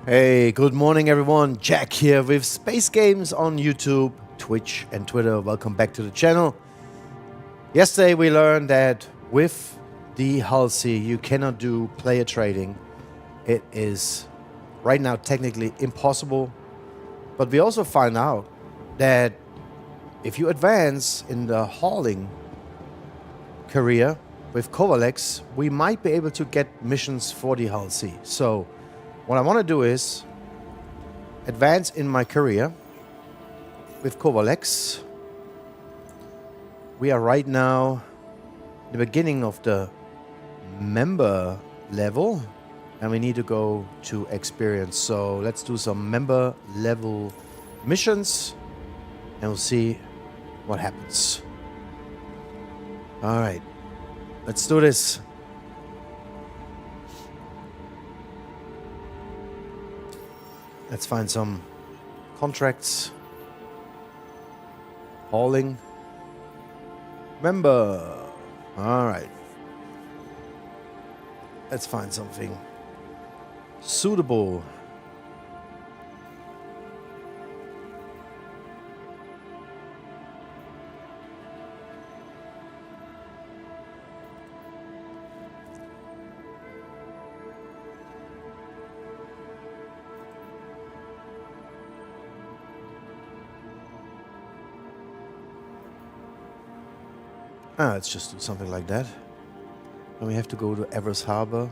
Hey, good morning everyone. Jack here with Space Games on YouTube, Twitch and Twitter. Welcome back to the channel. Yesterday we learned that with the 𝗙𝗪𝗁 you cannot do player trading. It is right now technically impossible. But we also find out that if you advance in the hauling career with Covalex, we might be able to get missions for the 𝗙𝗪𝗁. So what I want to do is advance in my career with Covalex. We are right now in the beginning of the member level and we need to go to experience. So let's do some member level missions and we'll see what happens. All right, let's do this. Let's find some contracts. Hauling. Member. All right. Let's find something suitable. Let's just do something like that. And we have to go to 𝗏𝗏𝗃𝗏.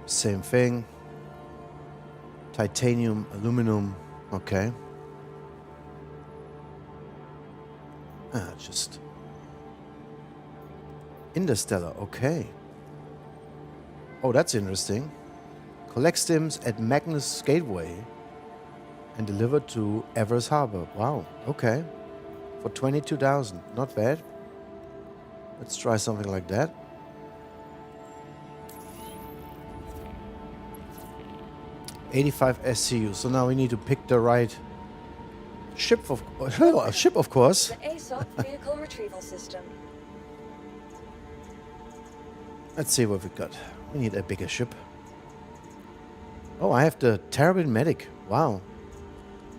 Same thing. Titanium, aluminum. Okay. Just Interstellar. Okay. Oh, that's interesting. Collect stims at Magnus Gateway and delivered to 𝗏𝗏𝗃𝗏. Wow, okay. For 22,000, not bad. Let's try something like that. 𝗏85 SCU. So now we need to pick the right ship, of course. The 𝗖𝗃𝗃𝗀𝗃 vehicle retrieval system. Let's see what we got. We need a bigger ship. Oh, I have the Terrabin Medic. Wow.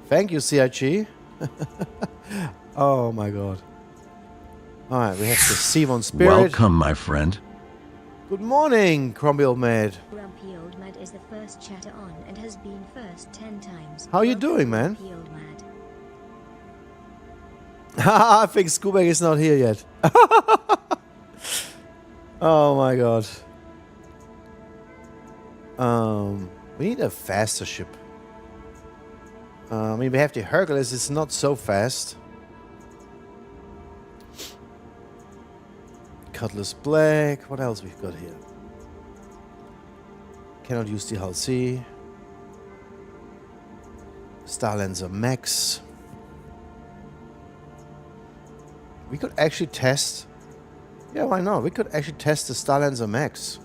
Thank you, 𝗙𝗪𝗃. Oh my god. Alright, we have the 𝗙1 Spirit. Welcome, my friend. Good morning, 𝗙𝗶𝗀𝗀𝗄𝗏. 𝗙𝗶𝗀𝗄𝗏 is the first chatter on and has been first 10 times. How are you doing, man? 𝗙𝗶𝗀𝗄𝗏. I think 𝗙𝗶𝗃 is not here yet. Oh my god. We need a faster ship. I mean, we have the Hercules, it's not so fast. Cutlass Black, what else we've got here? Cannot use the 𝗙𝗪𝗁𝗃. Starlancer Max. We could actually test. Yeah, why not? We could actually test the Starlancer Max.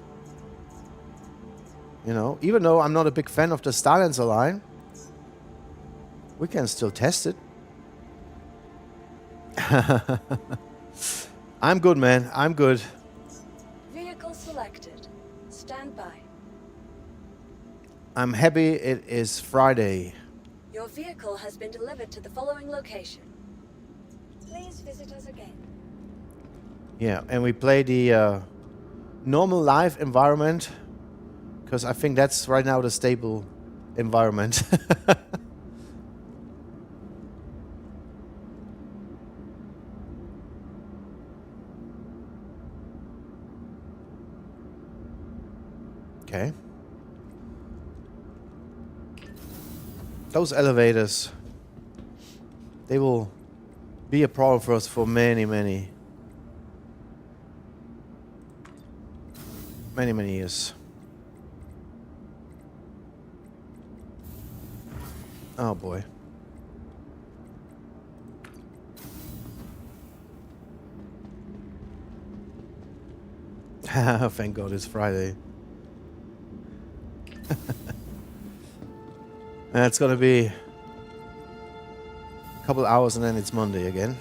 You know, even though I'm not a big fan of the Starlancer line, we can still test it. I'm good, man. I'm good. Vehicle selected. Stand by. I'm happy it is Friday. Your vehicle has been delivered to the following location. Please visit us again. Yeah, and we play the normal live environment because I think that's right now the stable environment. Okay. Those elevators, they will be a problem for us for many years. Oh boy. Thank God it's Friday. It's gonna be a couple hours and then it's Monday again.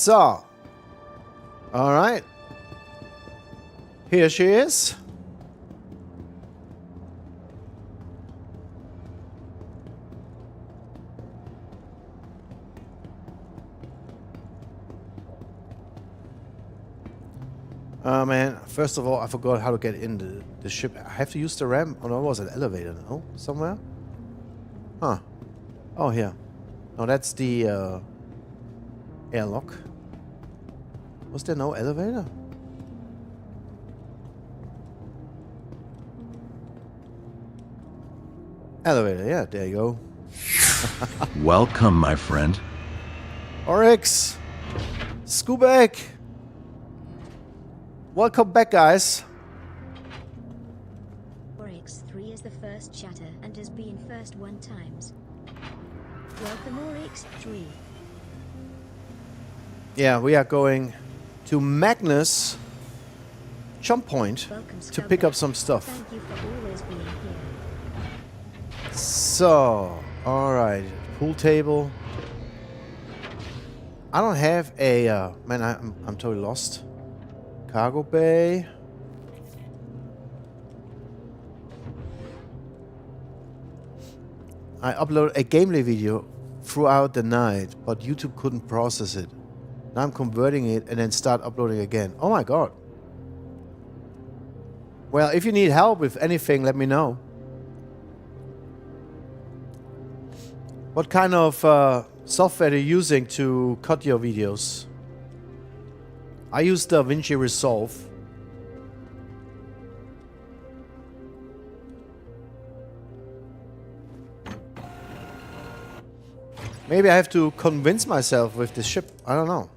So, all right. Here she is. Oh man, first of all, I forgot how to get in the ship. I have to use the ramp? Oh no, it was an elevator, no? Somewhere? Huh. Oh, here. No, that's the airlock. Was there no elevator? Elevator, yeah, there you go. Welcome, my friend. Oryx! 𝗙𝗶𝗃𝗁! Welcome back, guys. 𝗚𝗃3 is the first chatter and has been first 1 times. Welcome 𝗚𝗃3. Yeah, we are going to Magnus jump point Welcome, to pick up some stuff. Thank you for always being here. So, alright. Pool table. I don't have a... man, I'm totally lost. Cargo bay. I uploaded a gameplay video throughout the night, but YouTube couldn't process it. Now I'm converting it and then start uploading again. Oh my god. Well, if you need help with anything, let me know. What kind of software are you using to cut your videos? I use 𝗙𝗵𝗁𝗄 Resolve. Maybe I have to convince myself with this ship. I don't know.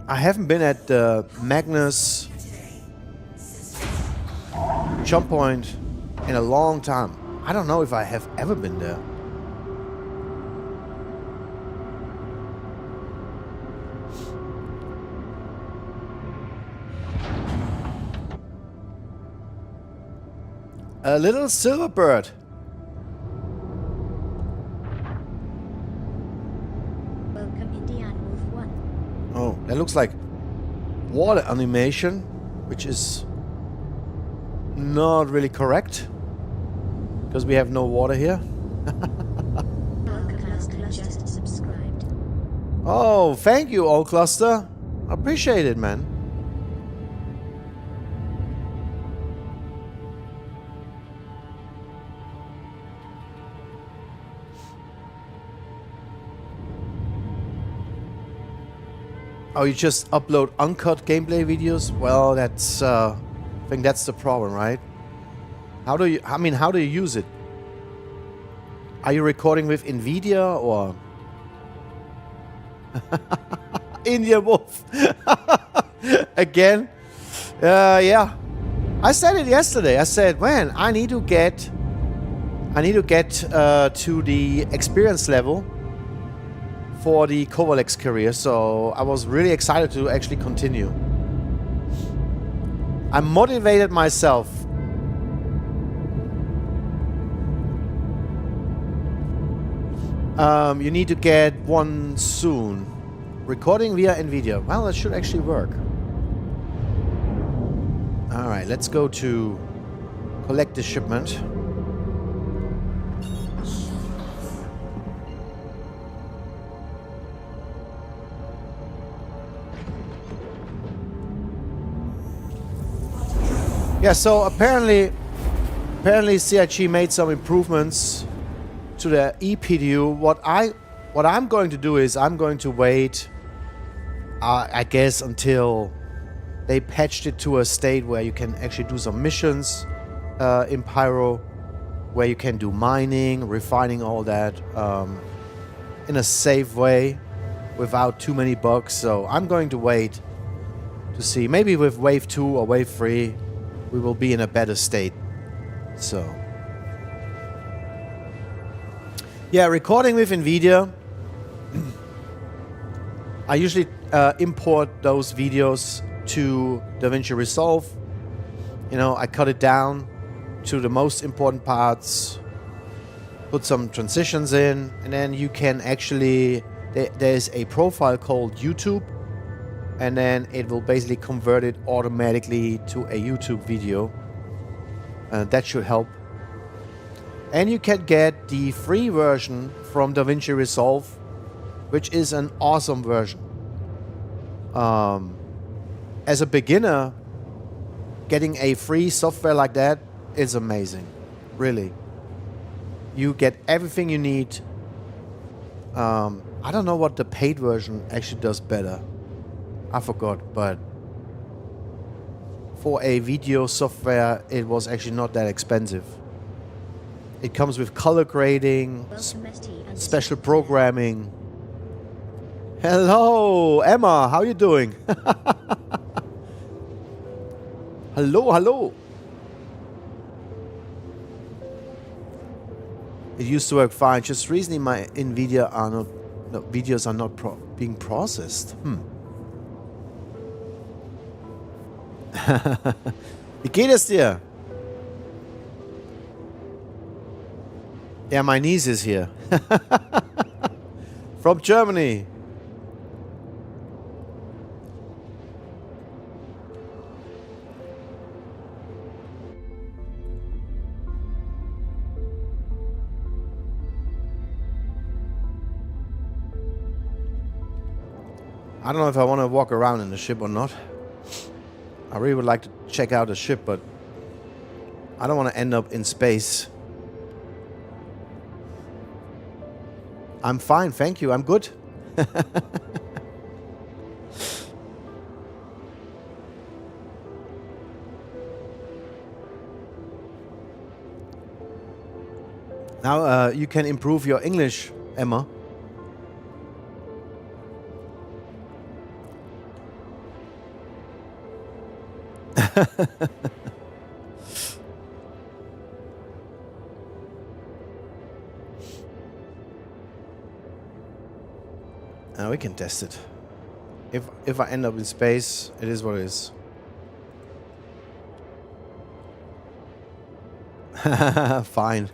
I haven't been at the Magnus jump point in a long time. I don't know if I have ever been there. A little silver bird. Welcome Indian Wolf 1. Oh, that looks like water animation, which is not really correct. Because we have no water here. Welcome Cluster just subscribed. Oh, thank you, 𝗚𝗏𝗏𝗏. I appreciate it, man. Oh, you just upload uncut gameplay videos? Well, that's I think that's the problem, right? How do you use it? Are you recording with NVIDIA or Indian Wolf? Again? Yeah. I said it yesterday. I said, man, I need to get to the experience level for the Covalex career, so I was really excited to actually continue. I motivated myself. You need to get one soon. Recording via NVIDIA. Well, that should actually work. Alright, let's go to collect the shipment. Yeah, so apparently 𝗙𝗏𝗃𝗁 made some improvements to the ePDU. What I'm going to do is I'm going to wait, I guess, until they patched it to a state where you can actually do some missions in Pyro, where you can do mining, refining, all that in a safe way without too many bugs. So I'm going to wait to see. Maybe with Wave 2 or Wave 3 we will be in a better state. So yeah, recording with NVIDIA. I usually import those videos to 𝗙𝗵𝗁𝗄 Resolve. You know, I cut it down to the most important parts, put some transitions in, and then you can actually, there's a profile called YouTube, and then it will basically convert it automatically to a YouTube video. That should help. And you can get the free version from 𝗙𝗵𝘁𝗄𝗏 Resolve, which is an awesome version. As a beginner, getting a free software like that is amazing. Really. You get everything you need. I don't know what the paid version actually does better. I forgot, but for a video software, it was actually not that expensive. It comes with color grading, special programming. Hello, Emma. How you doing? Hello, hello. It used to work fine. Just recently, my NVIDIA are not, no, videos are not being processed. Wie geht es dir? Yeah, my niece is here. From Germany. I don't know if I want to walk around in the ship or not. I really would like to check out the ship, but I don't want to end up in space. I'm fine, thank you. I'm good. Now you can improve your English, Emma. Now we can test it. If I end up in space, it is what it is. Fine.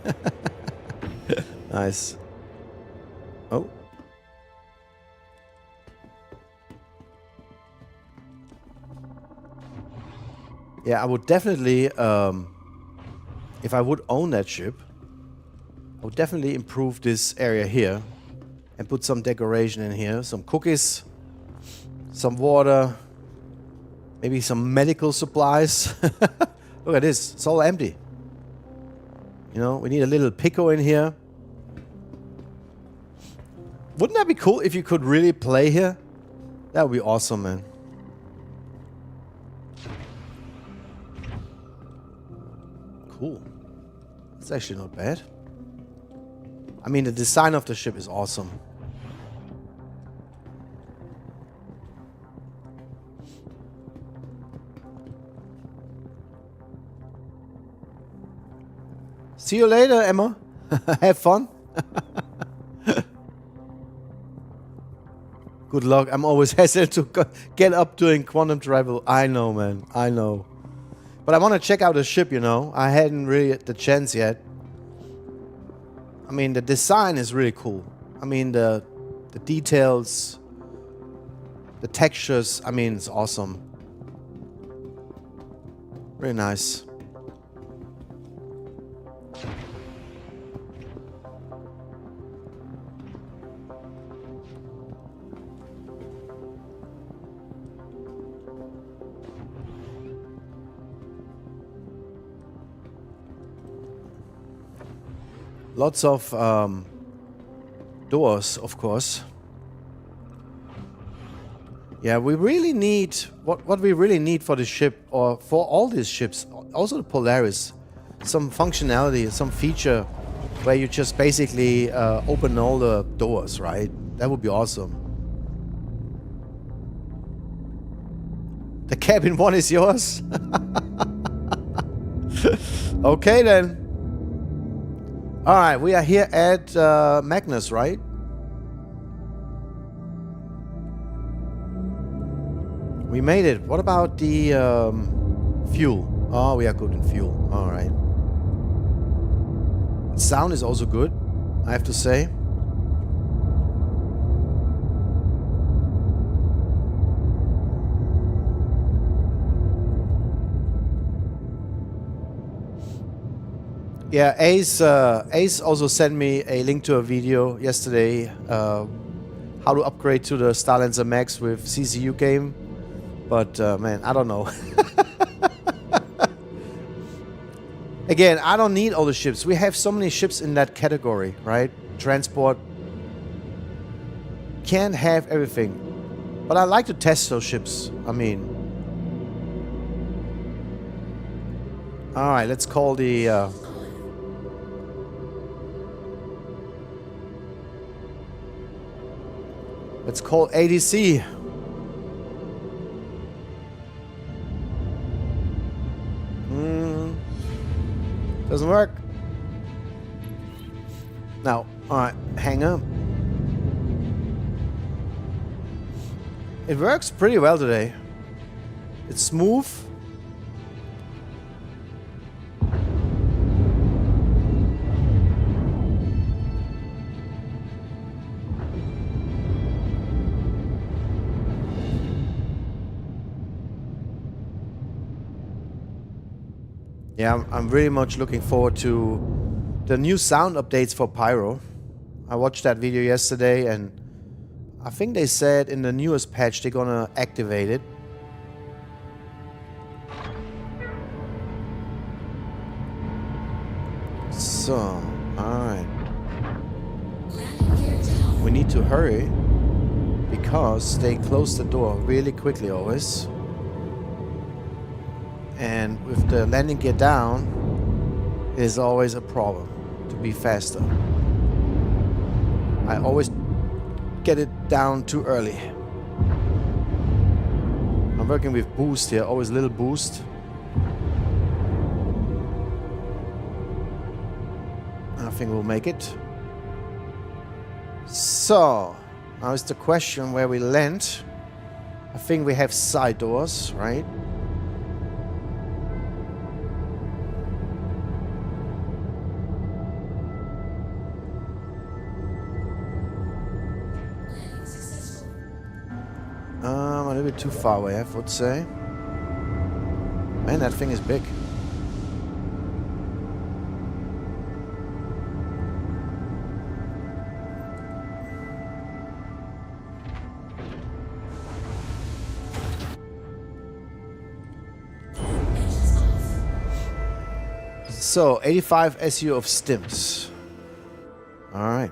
Nice. Oh. Yeah, I would definitely, if I would own that ship, I would definitely improve this area here and put some decoration in here. Some cookies, some water, maybe some medical supplies. Look at this, it's all empty. You know, we need a little 𝗙𝗀𝗃𝗀 in here. Wouldn't that be cool if you could really play here? That would be awesome, man. Cool. It's actually not bad. I mean, the design of the ship is awesome. See you later, Emma. Have fun. Good luck. I'm always hesitant to get up doing quantum travel. I know, man. I know. But I want to check out the ship, you know. I hadn't really had the chance yet. I mean, the design is really cool. I mean, the details, the textures, I mean, it's awesome. Really nice. Lots of doors, of course. Yeah, we really need, what we really need for the ship, or for all these ships, also the Polaris, some functionality, some feature where you just basically open all the doors, right? That would be awesome. The cabin one is yours? Okay then. Alright, we are here at Magnus, right? We made it. What about the fuel? Oh, we are good in fuel. Alright. Sound is also good. I have to say. Yeah, Ace also sent me a link to a video yesterday, how to upgrade to the Starlancer Max with 𝗙𝗹𝗹𝗃𝗏, but man, I don't know. Again, I don't need all the ships. We have so many ships in that category, right? Transport. Can't have everything. But I like to test those ships. I mean... Alright, let's call the... Let's call ADC. Doesn't work. No. Alright, hang up. It works pretty well today. It's smooth. Yeah, I'm really much looking forward to the new sound updates for Pyro. I watched that video yesterday and I think they said in the newest patch they're gonna activate it. So, alright. We need to hurry because they close the door really quickly always. And with the landing gear down, is always a problem to be faster. I always get it down too early. I'm working with boost here, always little boost. I think we'll make it. So, now is the question where we land. I think we have side doors, right? A little bit too far away, I would say. Man, that thing is big. So, 85 SU of stims. Alright.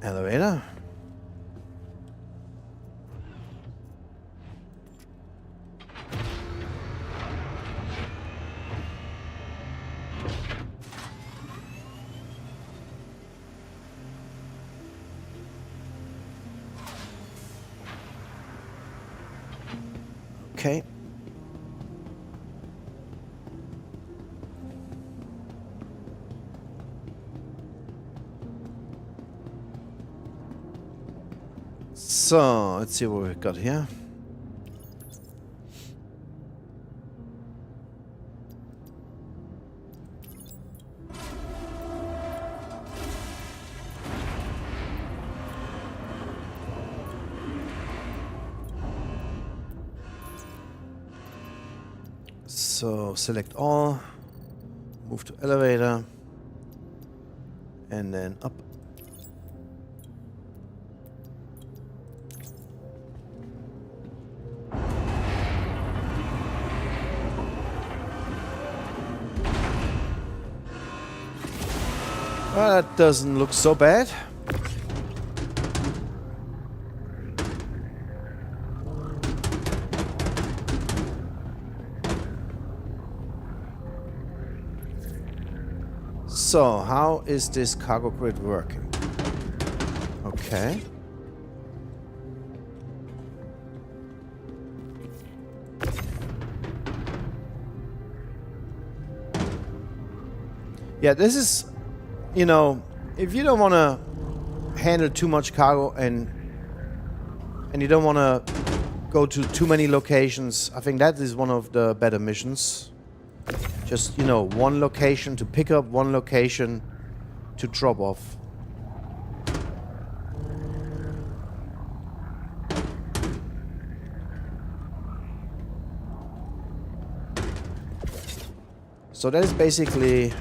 Elevator. Okay. So, let's see what we've got here. So, select all, move to elevator, and then up. Well, that doesn't look so bad. So, how is this cargo grid working? Okay. Yeah, this is, you know, if you don't want to handle too much cargo and you don't want to go to too many locations. I think that is one of the better missions. Just, you know, one location to pick up, one location to drop off. So that is basically,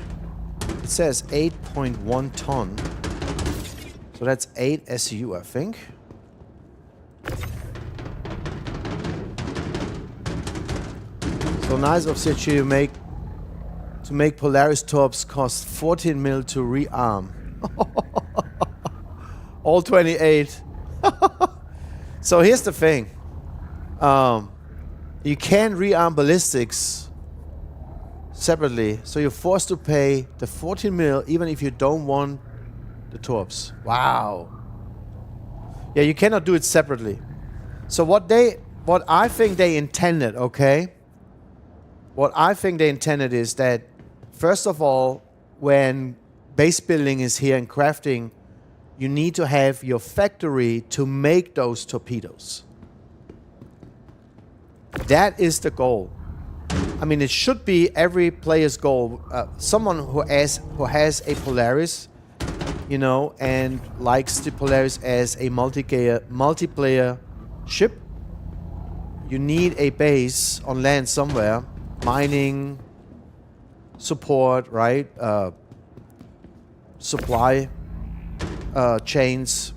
it says 8.1 ton. So that's 8 SU, I think. So nice of 𝗙𝗵𝗹𝗃𝗀 to make Polaris torps cost 14 mil to rearm. All 28. So here's the thing. You can rearm ballistics separately. So you're forced to pay the 14 mil even if you don't want the torps. Wow. Yeah, you cannot do it separately. So what I think they intended, okay? What I think they intended is that, first of all, when base building is here and crafting, you need to have your factory to make those torpedoes. That is the goal. I mean, it should be every player's goal. Someone who has a Polaris, you know, and likes the Polaris as a multiplayer ship, you need a base on land somewhere. Mining, support, right? Supply chains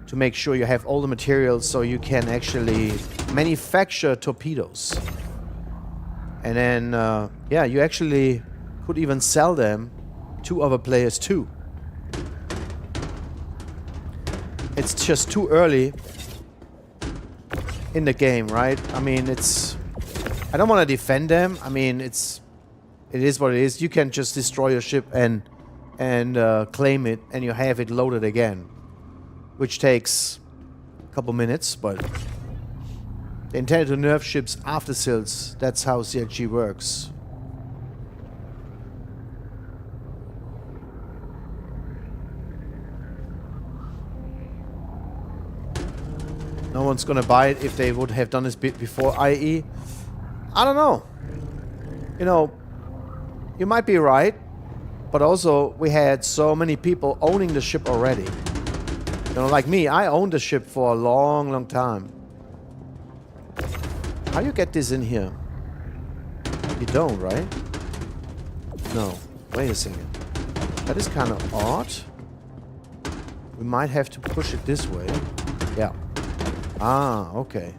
to make sure you have all the materials so you can actually manufacture torpedoes. And then, yeah, you actually could even sell them to other players too. It's just too early in the game, right? I mean, I don't want to defend them. I mean, it is what it is. You can just destroy your ship and claim it, and you have it loaded again, which takes a couple minutes. But they intended to nerf ships after silts. That's how 𝗙𝗵𝗃𝗀𝗃 works. No one's gonna buy it if they would have done this bit before IE. I don't know. You know, you might be right, but also we had so many people owning the ship already. You know, like me, I owned the ship for a long, long time. How do you get this in here? You don't, right? No. Wait a second. That is kind of odd. We might have to push it this way. Yeah. Ah, okay.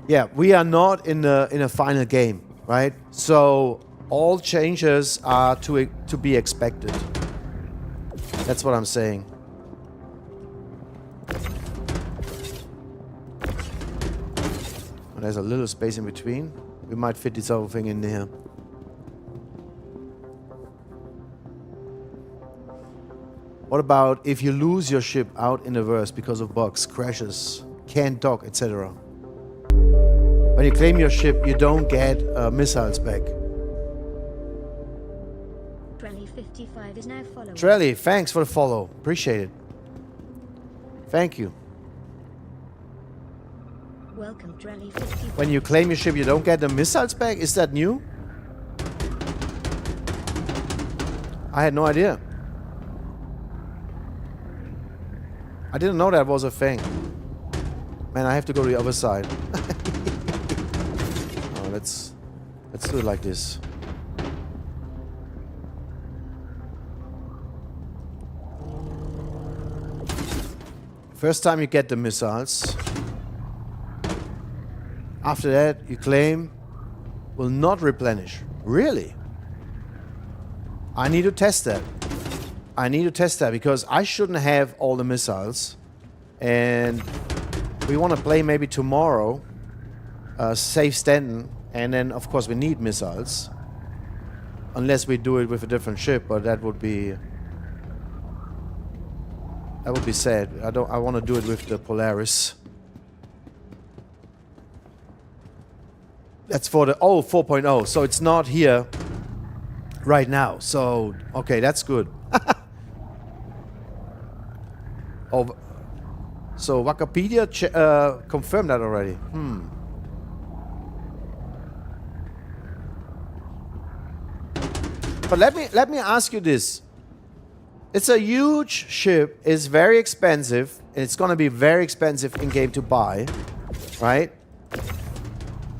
Yeah, we are not in a final game, right? So all changes are to be expected. That's what I'm saying. There's a little space in between. We might fit this whole thing in there. What about if you lose your ship out in the verse because of bugs, crashes, can't dock, etc.? When you claim your ship, you don't get missiles back. 𝗙𝗵𝗃𝗍𝗫 is now following. 𝗙𝗵𝗃, thanks for the follow. Appreciate it. Thank you. Welcome, 𝗙𝗵𝗃𝗍𝗶. When you claim your ship, you don't get the missiles back? Is that new? I had no idea. I didn't know that was a thing. Man, I have to go to the other side. Oh, let's do it like this. First time you get the missiles. After that, you claim will not replenish. Really? I need to test that. I need to test that because I shouldn't have all the missiles. And we want to play maybe tomorrow. Save Stanton. And then, of course, we need missiles. Unless we do it with a different ship, but that would be... That would be sad. I want to do it with the Polaris. That's for the 4.0. So it's not here right now. So, okay, that's good. So Wikipedia confirmed that already. But let me ask you this. It's a huge ship. It's very expensive. It's going to be very expensive in game to buy, right?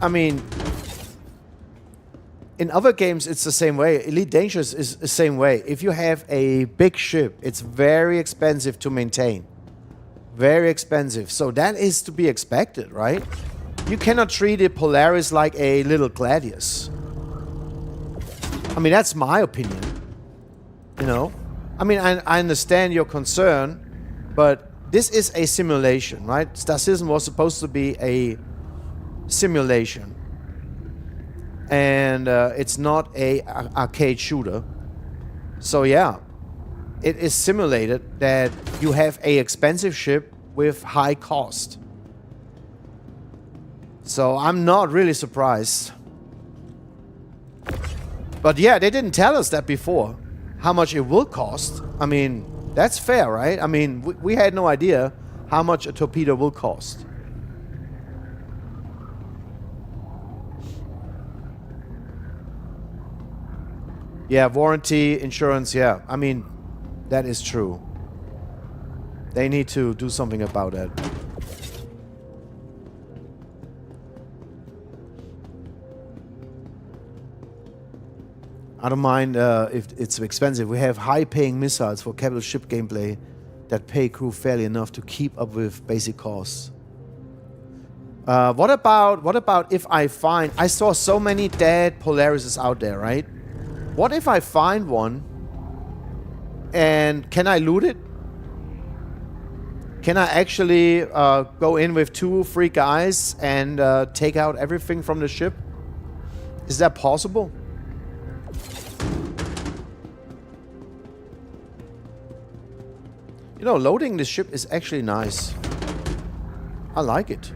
I mean, in other games, it's the same way. Elite Dangerous is the same way. If you have a big ship, it's very expensive to maintain. Very expensive. So that is to be expected, right? You cannot treat a Polaris like a little Gladius. I mean, that's my opinion. You know? I mean, I understand your concern, but this is a simulation, right? 𝗙𝗪𝗏 was supposed to be a simulation. And it's not a arcade shooter. So yeah, it is simulated that you have a expensive ship with high cost. So I'm not really surprised. But yeah, they didn't tell us that before, how much it will cost. I mean, that's fair, right? I mean, we had no idea how much a torpedo will cost. Yeah, warranty, insurance, yeah. I mean, that is true. They need to do something about that. I don't mind if it's expensive. We have high-paying missiles for capital ship gameplay that pay crew fairly enough to keep up with basic costs. What about if I find... I saw so many dead Polarises out there, right? What if I find one and can I loot it? Can I actually go in with 2-3 guys and take out everything from the ship? Is that possible? You know, loading this ship is actually nice. I like it.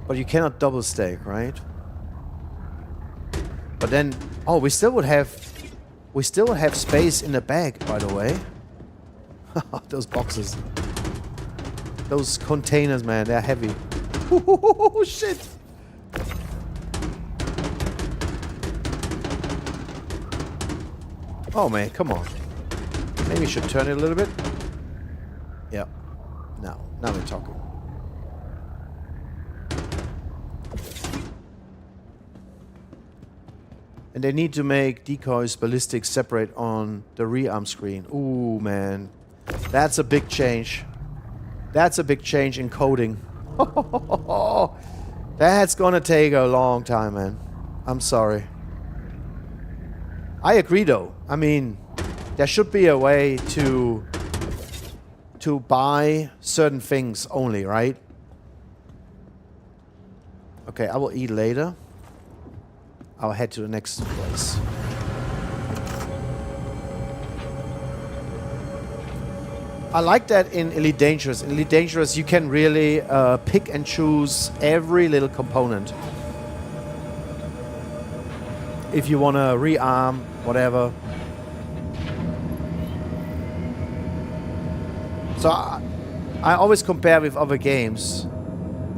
But you cannot double stake, right? But then, oh, we still would have space in the bag, by the way. Those boxes. Those containers, man, they're heavy. Oh, shit. Oh, man, come on. Maybe we should turn it a little bit. Yeah. Now we're talking. And they need to make decoys ballistics separate on the rearm screen. Ooh, man. That's a big change. That's a big change in coding. That's gonna take a long time, man. I'm sorry. I agree, though. I mean, there should be a way to buy certain things only, right? Okay, I will eat later. I'll head to the next place. I like that in Elite Dangerous. In Elite Dangerous, you can really pick and choose every little component. If you want to rearm, whatever. So I always compare with other games.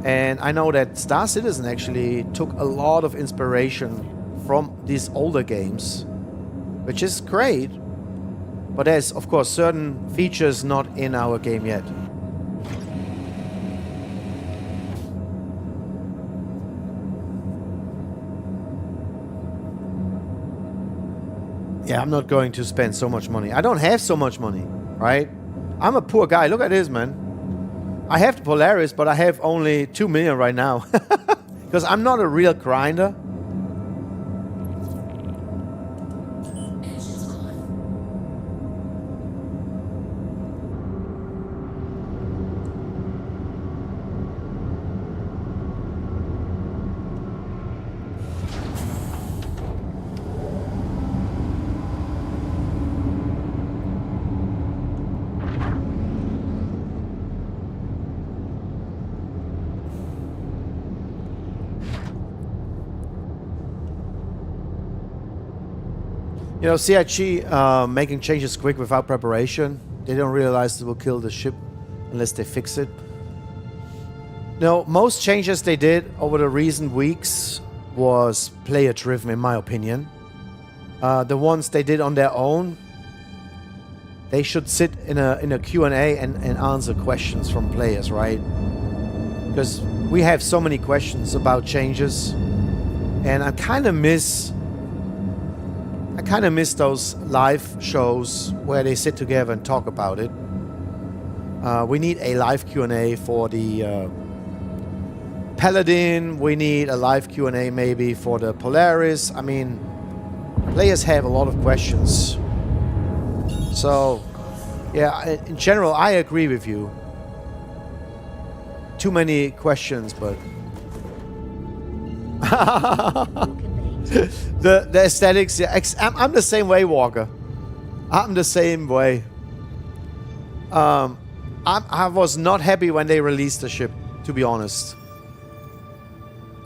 And I know that Star Citizen actually took a lot of inspiration from these older games, which is great. But there's, of course, certain features not in our game yet. Yeah, I'm not going to spend so much money. I don't have so much money, right? I'm a poor guy. Look at this, man. I have the Polaris, but I have only 2 million right now. Because I'm not a real grinder. You know, 𝗙𝗵𝗁 making changes quick without preparation. they don't realize they will kill the ship unless they fix it. No, most changes they did over the recent weeks was player-driven, in my opinion. The ones they did on their own, they should sit in a Q&A and answer questions from players, right? Because we have so many questions about changes, and I kind of miss those live shows where they sit together and talk about it. We need a live Q&A for the Paladin. We need a live Q&A maybe for the Polaris. I mean, players have a lot of questions. So, yeah, in general, I agree with you. Too many questions, but... the aesthetics, yeah, I'm the same way, Walker. I'm the same way. I was not happy when they released the ship, to be honest.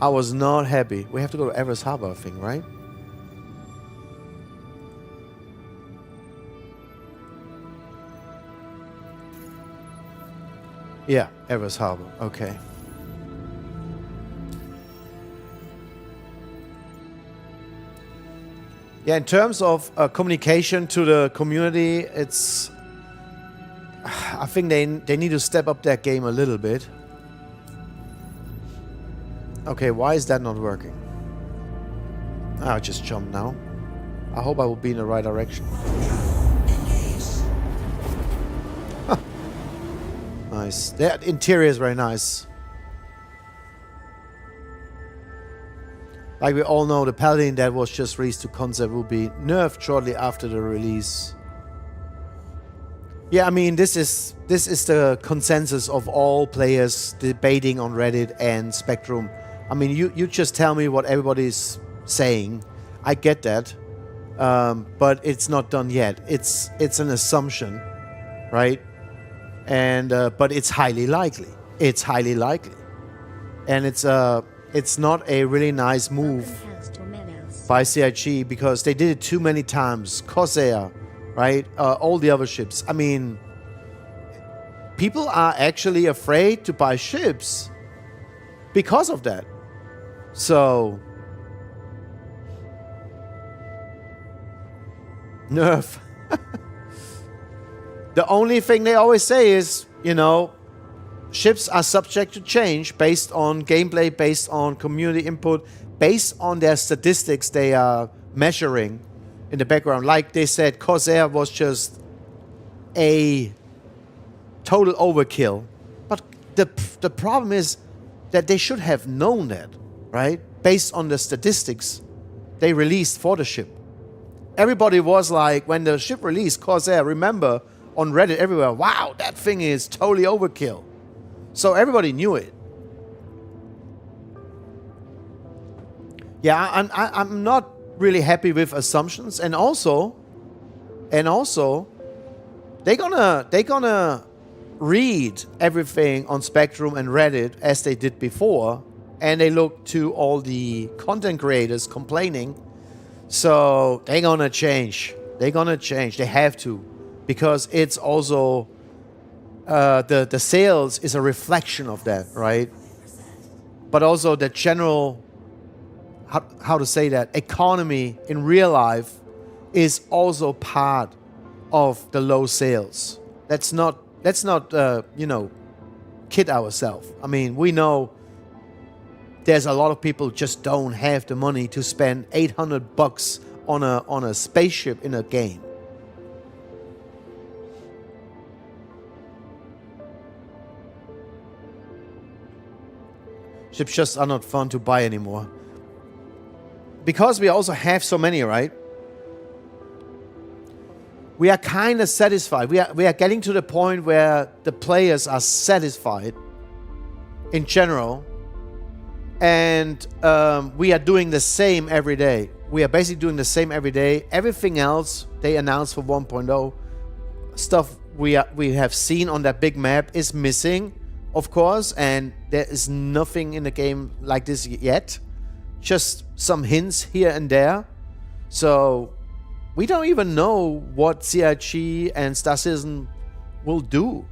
I was not happy. We have to go to 𝗏𝗏𝗃𝗏, I think, right? Yeah, 𝗏𝗏𝗃𝗏. Okay. Yeah, in terms of communication to the community, it's... I think they need to step up their game a little bit. Okay, why is that not working? I just jumped now. I hope I will be in the right direction. Nice. The interior is very nice. Like we all know, the Paladin that was just released to concept will be nerfed shortly after the release. Yeah, I mean, this is the consensus of all players debating on Reddit and Spectrum. I mean, you just tell me what everybody's saying. I get that, but it's not done yet. It's an assumption, right? And but it's highly likely. It's highly likely, and it's not a really nice move by 𝗙𝗹𝗃𝗄 because they did it too many times. Corsair, right? All the other ships. I mean, people are actually afraid to buy ships because of that. So, nerf. The only thing they always say is, you know, ships are subject to change based on gameplay, based on community input, based on their statistics they are measuring in the background. Like they said, Corsair was just a total overkill. But the problem is that they should have known that, right? Based on the statistics they released for the ship. Everybody was like, when the ship released, Corsair, remember, on Reddit everywhere, wow, that thing is totally overkill. So everybody knew it. Yeah, I'm not really happy with assumptions, and also they're gonna read everything on Spectrum and Reddit as they did before, and they look to all the content creators complaining. So they're gonna change. They're gonna change. They have to, because it's also the sales is a reflection of that, right? But also the general, how to say that, economy in real life is also part of the low sales. Let's not you know, kid ourselves. I mean, we know there's a lot of people just don't have the money to spend $800 on a spaceship in a game. Ships just are not fun to buy anymore. Because we also have so many, right? We are kind of satisfied. We are getting to the point where the players are satisfied in general. And we are doing the same every day. We are basically doing the same every day. Everything else they announced for 1.0, stuff we have seen on that big map is missing, of course. And there is nothing in the game like this yet. Just some hints here and there. So we don't even know what 𝗙𝗹𝗃𝗄 and Starcism will do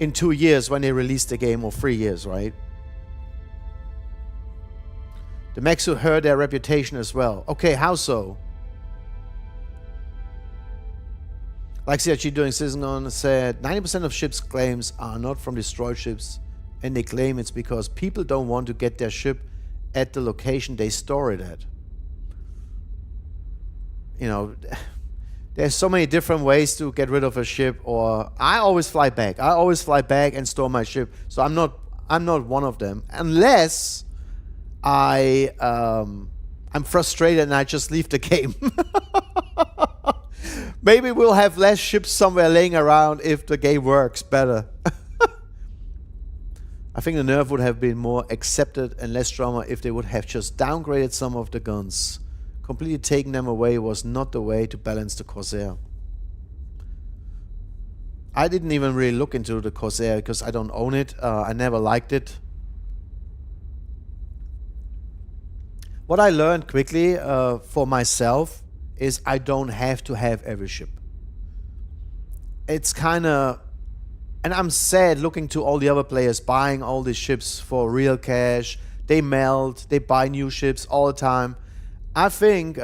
in 2 years when they release the game, or 3 years, right? The Mexu hurt their reputation as well. Okay, how so? Like CRG doing Citizen said, 90% of ships' claims are not from destroyed ships, and they claim it's because people don't want to get their ship at the location they store it at. You know, there's so many different ways to get rid of a ship, or I always fly back. I always fly back and store my ship. So I'm not one of them, unless I'm frustrated and I just leave the game. Maybe we'll have less ships somewhere laying around if the game works better. I think the nerf would have been more accepted and less drama if they would have just downgraded some of the guns. Completely taking them away was not the way to balance the Corsair. I didn't even really look into the Corsair because I don't own it. I never liked it. What I learned quickly for myself is I don't have to have every ship. It's kind of... And I'm sad looking to all the other players buying all these ships for real cash. They melt, they buy new ships all the time. I think,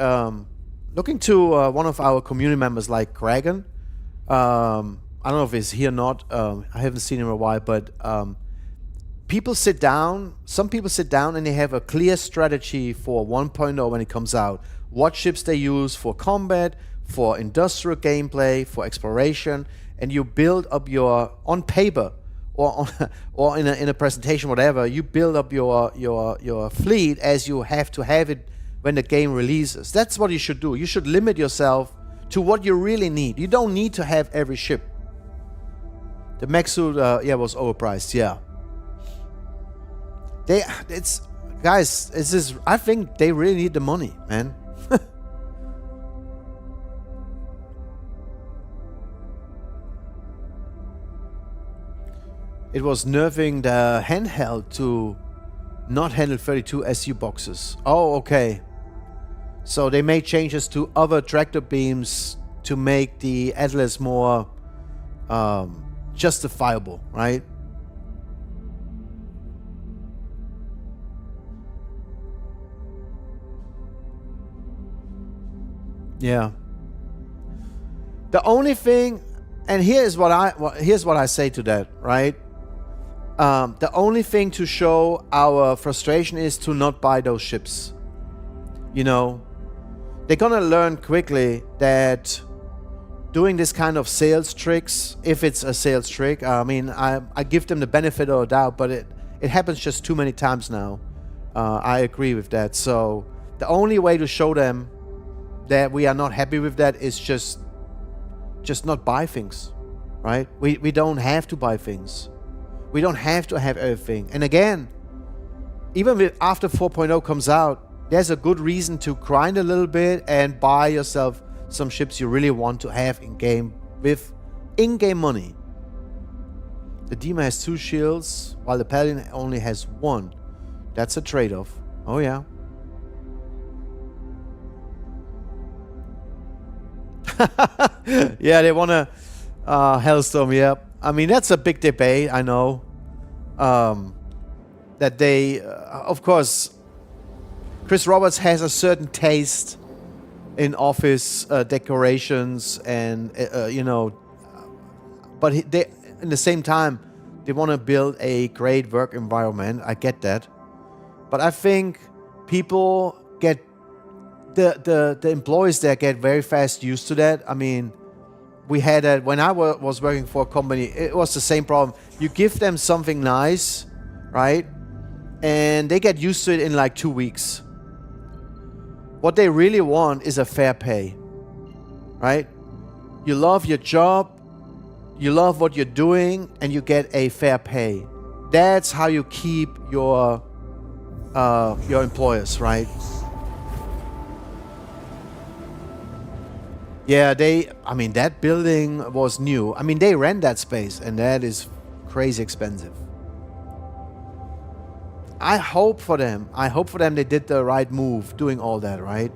looking to one of our community members like Kragan, I don't know if he's here or not, I haven't seen him in a while, but people sit down, some people sit down and they have a clear strategy for 1.0 when it comes out. What ships they use for combat, for industrial gameplay, for exploration, and you build up your, on paper or in a presentation, whatever, you build up your fleet as you have to have it when the game releases. That's what you should do. You should limit yourself to what you really need. You don't need to have every ship. The mech suit, yeah, was overpriced. Yeah. Guys, I think they really need the money, man. It was nerfing the handheld to not handle 32 SU boxes. Oh, okay. So they made changes to other tractor beams to make the Atlas more justifiable, right? Yeah. The only thing, and here's what I say to that, right? The only thing to show our frustration is to not buy those ships. You know, they're gonna learn quickly that doing this kind of sales tricks, if it's a sales trick, I mean, I give them the benefit of the doubt, but it happens just too many times now. I agree with that. So the only way to show them that we are not happy with that is just not buy things, right? We don't have to buy things. We don't have to have everything. And again, even after 4.0 comes out, there's a good reason to grind a little bit and buy yourself some ships you really want to have in-game with in-game money. The Demon has 2 shields, while the Paladin only has 1. That's a trade-off. Oh yeah. Yeah, they want to Hellstorm, yeah. I mean, that's a big debate, I know. That they, of course, Chris Roberts has a certain taste in office decorations and, you know, but they, in the same time, they want to build a great work environment. I get that. But I think people get, the employees there get very fast used to that. I mean, we had that when I was working for a company, it was the same problem. You give them something nice, right? And they get used to it in like 2 weeks. What they really want is a fair pay, right? You love your job, you love what you're doing, and you get a fair pay. That's how you keep your employers, right? Yeah, I mean, that building was new. I mean, they rent that space, and that is crazy expensive. I hope for them they did the right move doing all that, right?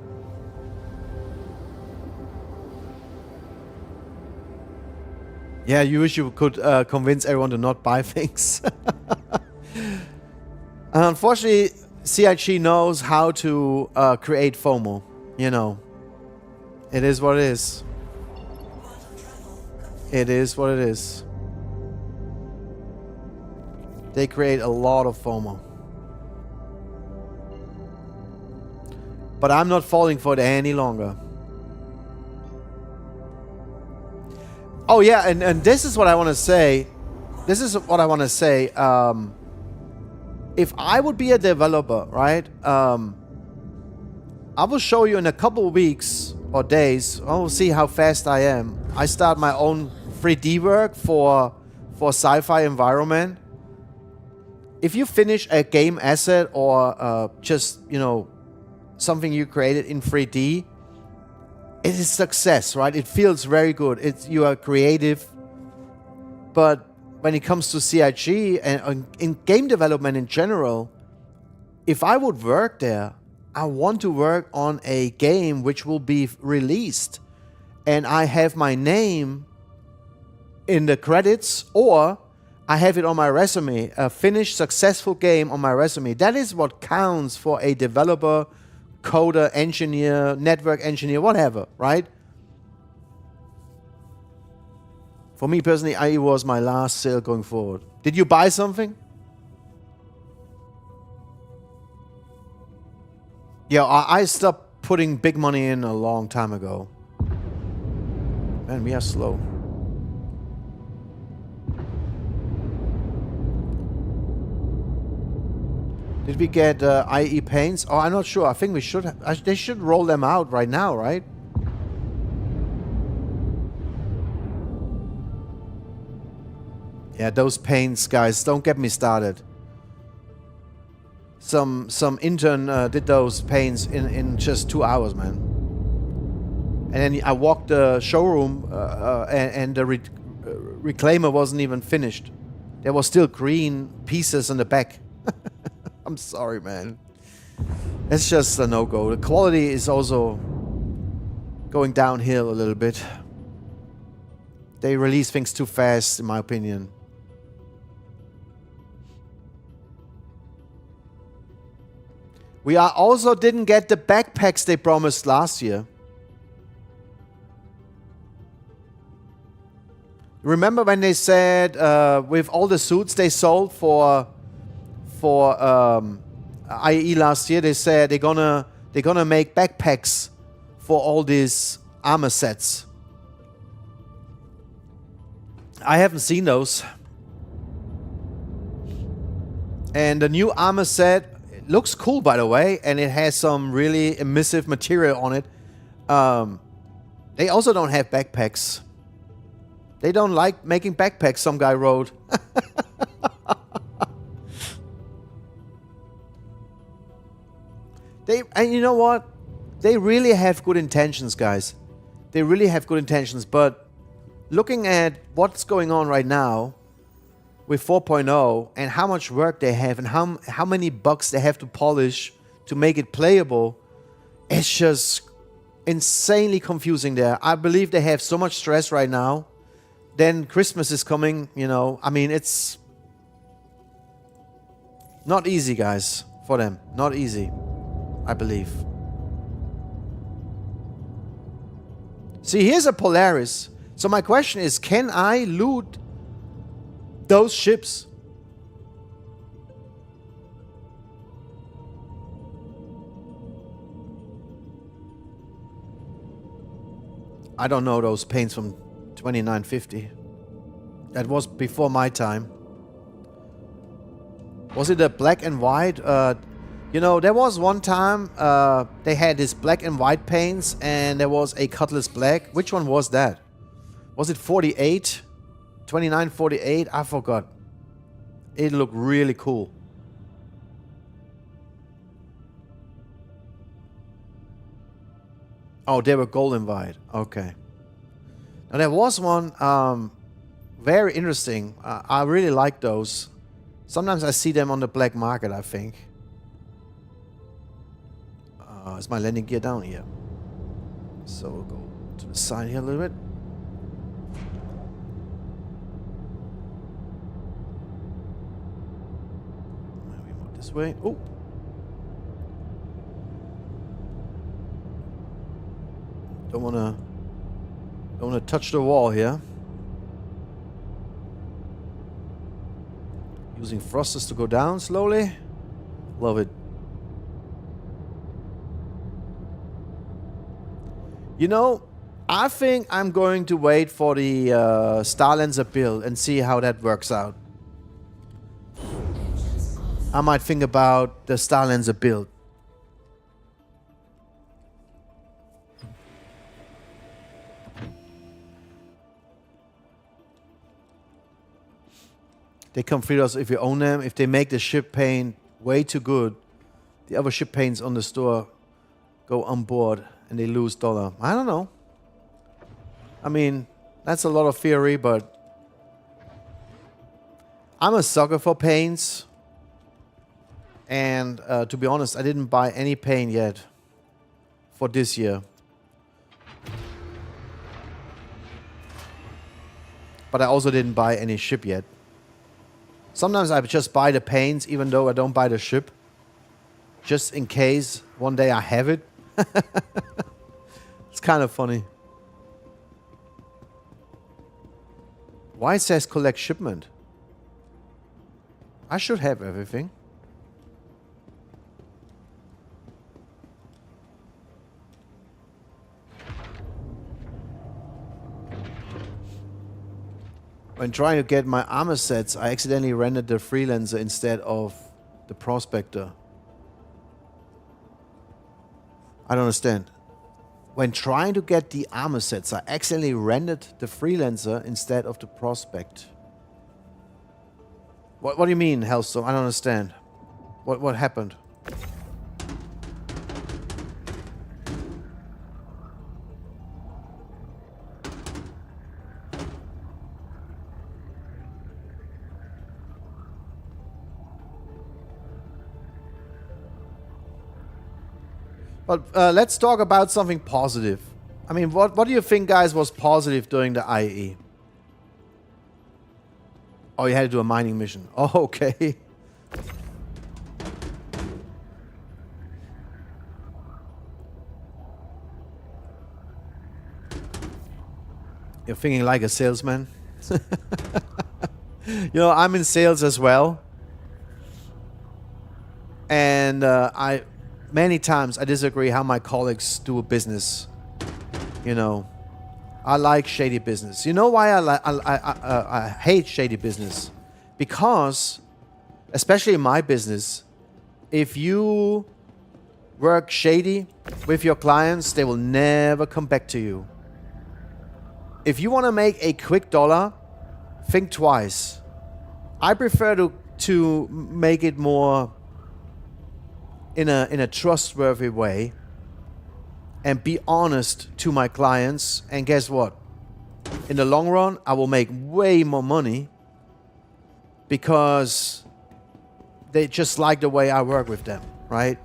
Yeah, you wish you could convince everyone to not buy things. Unfortunately, 𝗙𝗏𝗋 knows how to create FOMO. You know, it is what it is. It is what it is. They create a lot of FOMO. But I'm not falling for it any longer. Oh yeah, and this is what I want to say. This is what I want to say. If I would be a developer, right? I will show you in a couple of weeks or days. I will see how fast I am. I start my own 3D work for sci-fi environment. If you finish a game asset or just, you know, something you created in 3D, it is success, right? It feels very good. You are creative. But when it comes to 𝗙𝗏𝗋 and in game development in general, if I would work there, I want to work on a game which will be released and I have my name in the credits, or I have it on my resume, a finished successful game on my resume. That is what counts for a developer, coder, engineer, network engineer, whatever, right? For me personally, it was my last sale going forward. Did you buy something? Yeah, I stopped putting big money in a long time ago. Man, we are slow. Did we get IE paints? Oh, I'm not sure. I think we should. They should roll them out right now, right? Yeah, those paints, guys. Don't get me started. Some intern did those paints in just 2 hours, man. And then I walked the showroom and the reclaimer wasn't even finished. There was still green pieces in the back. I'm sorry, man. It's just a no-go. The quality is also going downhill a little bit. They release things too fast, in my opinion. We also didn't get the backpacks they promised last year. Remember when they said with all the suits they sold for IE last year, they said they're gonna make backpacks for all these armor sets. I haven't seen those. And the new armor set looks cool, by the way, and it has some really emissive material on it. They also don't have backpacks. They don't like making backpacks, some guy wrote. And you know what? They really have good intentions, guys. They really have good intentions, but looking at what's going on right now with 4.0 and how much work they have and how many bugs they have to polish to make it playable, it's just insanely confusing there. I believe they have so much stress right now. Then Christmas is coming, you know. I mean, it's not easy, guys, for them. Not easy, I believe. See, here's a Polaris. So my question is, can I loot those ships? I don't know those paints from 2950. That was before my time. Was it a black and white? You know, there was one time they had this black and white paints and there was a Cutlass Black. Which one was that? Was it 48? 2948? I forgot. It looked really cool. Oh, they were gold and white. Okay. Now there was one very interesting. I really like those. Sometimes I see them on the black market, I think. Is my landing gear down here? So we'll go to the side here a little bit. This way. Oh. Don't wanna touch the wall here. Using thrusters to go down slowly. Love it. You know, I think I'm going to wait for the Starlancer build and see how that works out. I might think about the Starlancer build. They come free to us if you own them. If they make the ship paint way too good, the other ship paints on the store go on board and they lose $1. I don't know. I mean, that's a lot of theory, but I'm a sucker for paints. And to be honest, I didn't buy any paint yet for this year. But I also didn't buy any ship yet. Sometimes I just buy the paints even though I don't buy the ship. Just in case one day I have it. It's kind of funny. Why it says collect shipment? I should have everything. When trying to get my armor sets, I accidentally rendered the Freelancer instead of the Prospector. I don't understand. When trying to get the armor sets, I accidentally rendered the Freelancer instead of the Prospect. What do you mean, 𝗏𝗏_𝗏? I don't understand. What happened? But let's talk about something positive. I mean, what do you think, guys, was positive during the IE? Oh, you had to do a mining mission. Oh, okay. You're thinking like a salesman? You know, I'm in sales as well. And many times I disagree how my colleagues do a business. You know, I like shady business. You know why I hate shady business? Because, especially in my business, if you work shady with your clients, they will never come back to you. If you want to make a quick dollar, think twice. I prefer to make it more in a trustworthy way and be honest to my clients, and guess what? In the long run, I will make way more money because they just like the way I work with them, right?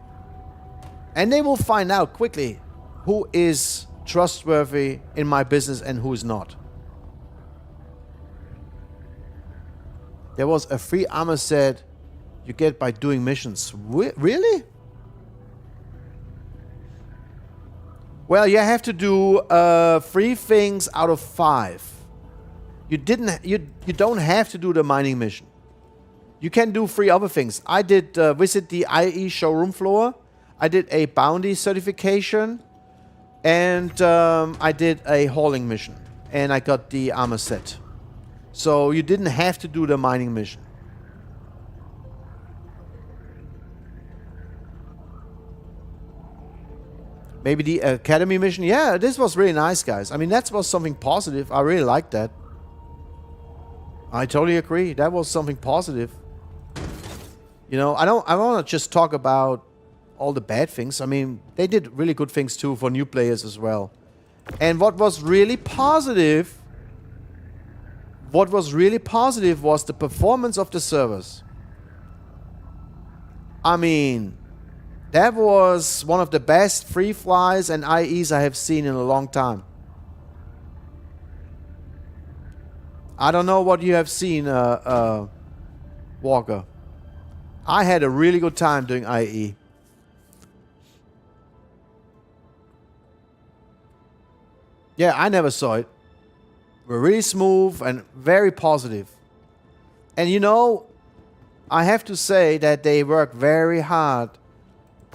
And they will find out quickly who is trustworthy in my business and who is not. There was a free armor set you get by doing missions. Really? Well, you have to do 3 things out of 5. You don't have to do the mining mission. You can do 3 other things. I did visit the IE showroom floor. I did a bounty certification, and I did a hauling mission, and I got the armor set. So you didn't have to do the mining mission. Maybe the academy mission. Yeah, this was really nice, guys. I mean, that was something positive. I really liked that. I totally agree. That was something positive. You know, I want to just talk about all the bad things. I mean, they did really good things too for new players as well. And what was really positive was the performance of the servers. I mean, that was one of the best free flies and IEs I have seen in a long time. I don't know what you have seen, Walker. I had a really good time doing IE. Yeah, I never saw it. We're really smooth and very positive. And you know, I have to say that they worked very hard,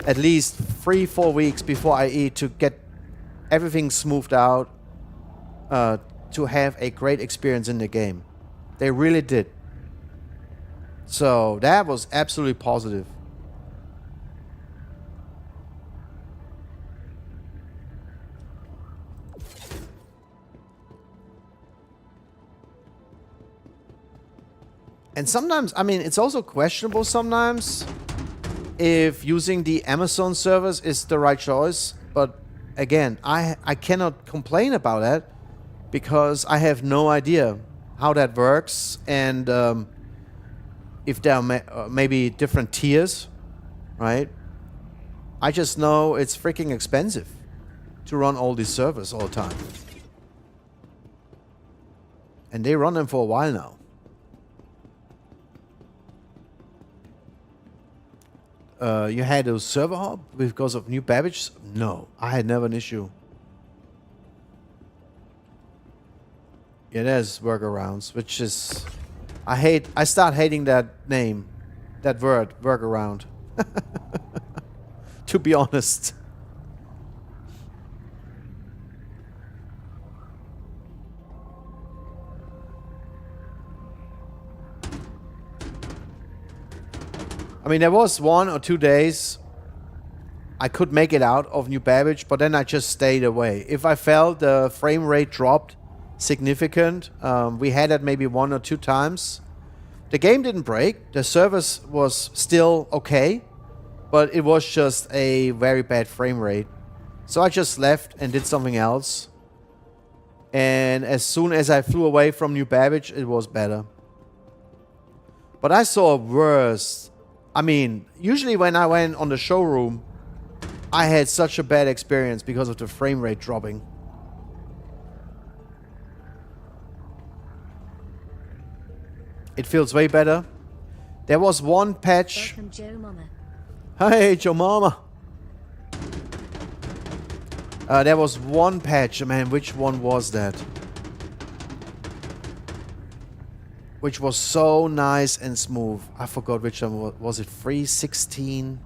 at least 3-4 weeks before IE, to get everything smoothed out, to have a great experience in the game. They really did. So that was absolutely positive. And sometimes, I mean, it's also questionable sometimes if using the Amazon servers is the right choice. But again, I cannot complain about that because I have no idea how that works and if there are maybe different tiers, right? I just know it's freaking expensive to run all these servers all the time. And they run them for a while now. You had a server hop because of 𝗙𝗵𝘃𝗀𝗀𝘀? No, I had never an issue. Yeah, there's workarounds, which is... I start hating that name, that word, workaround. To be honest. I mean, there was 1 or 2 days I could make it out of 𝗙𝗵𝘃𝗀𝗀𝘀, but then I just stayed away. If I felt the frame rate dropped significant, we had it maybe 1 or 2 times. The game didn't break. The service was still okay, but it was just a very bad frame rate. So I just left and did something else. And as soon as I flew away from 𝗙𝗵𝘃𝗀𝗀𝘀, it was better. But I saw worse. I mean, usually when I went on the showroom, I had such a bad experience because of the frame rate dropping. It feels way better. There was one patch. Welcome, Joe Mama. Hey, Joe Mama. There was one patch, man. Which one was that? Which was so nice and smooth. I forgot which one was it. 3.16.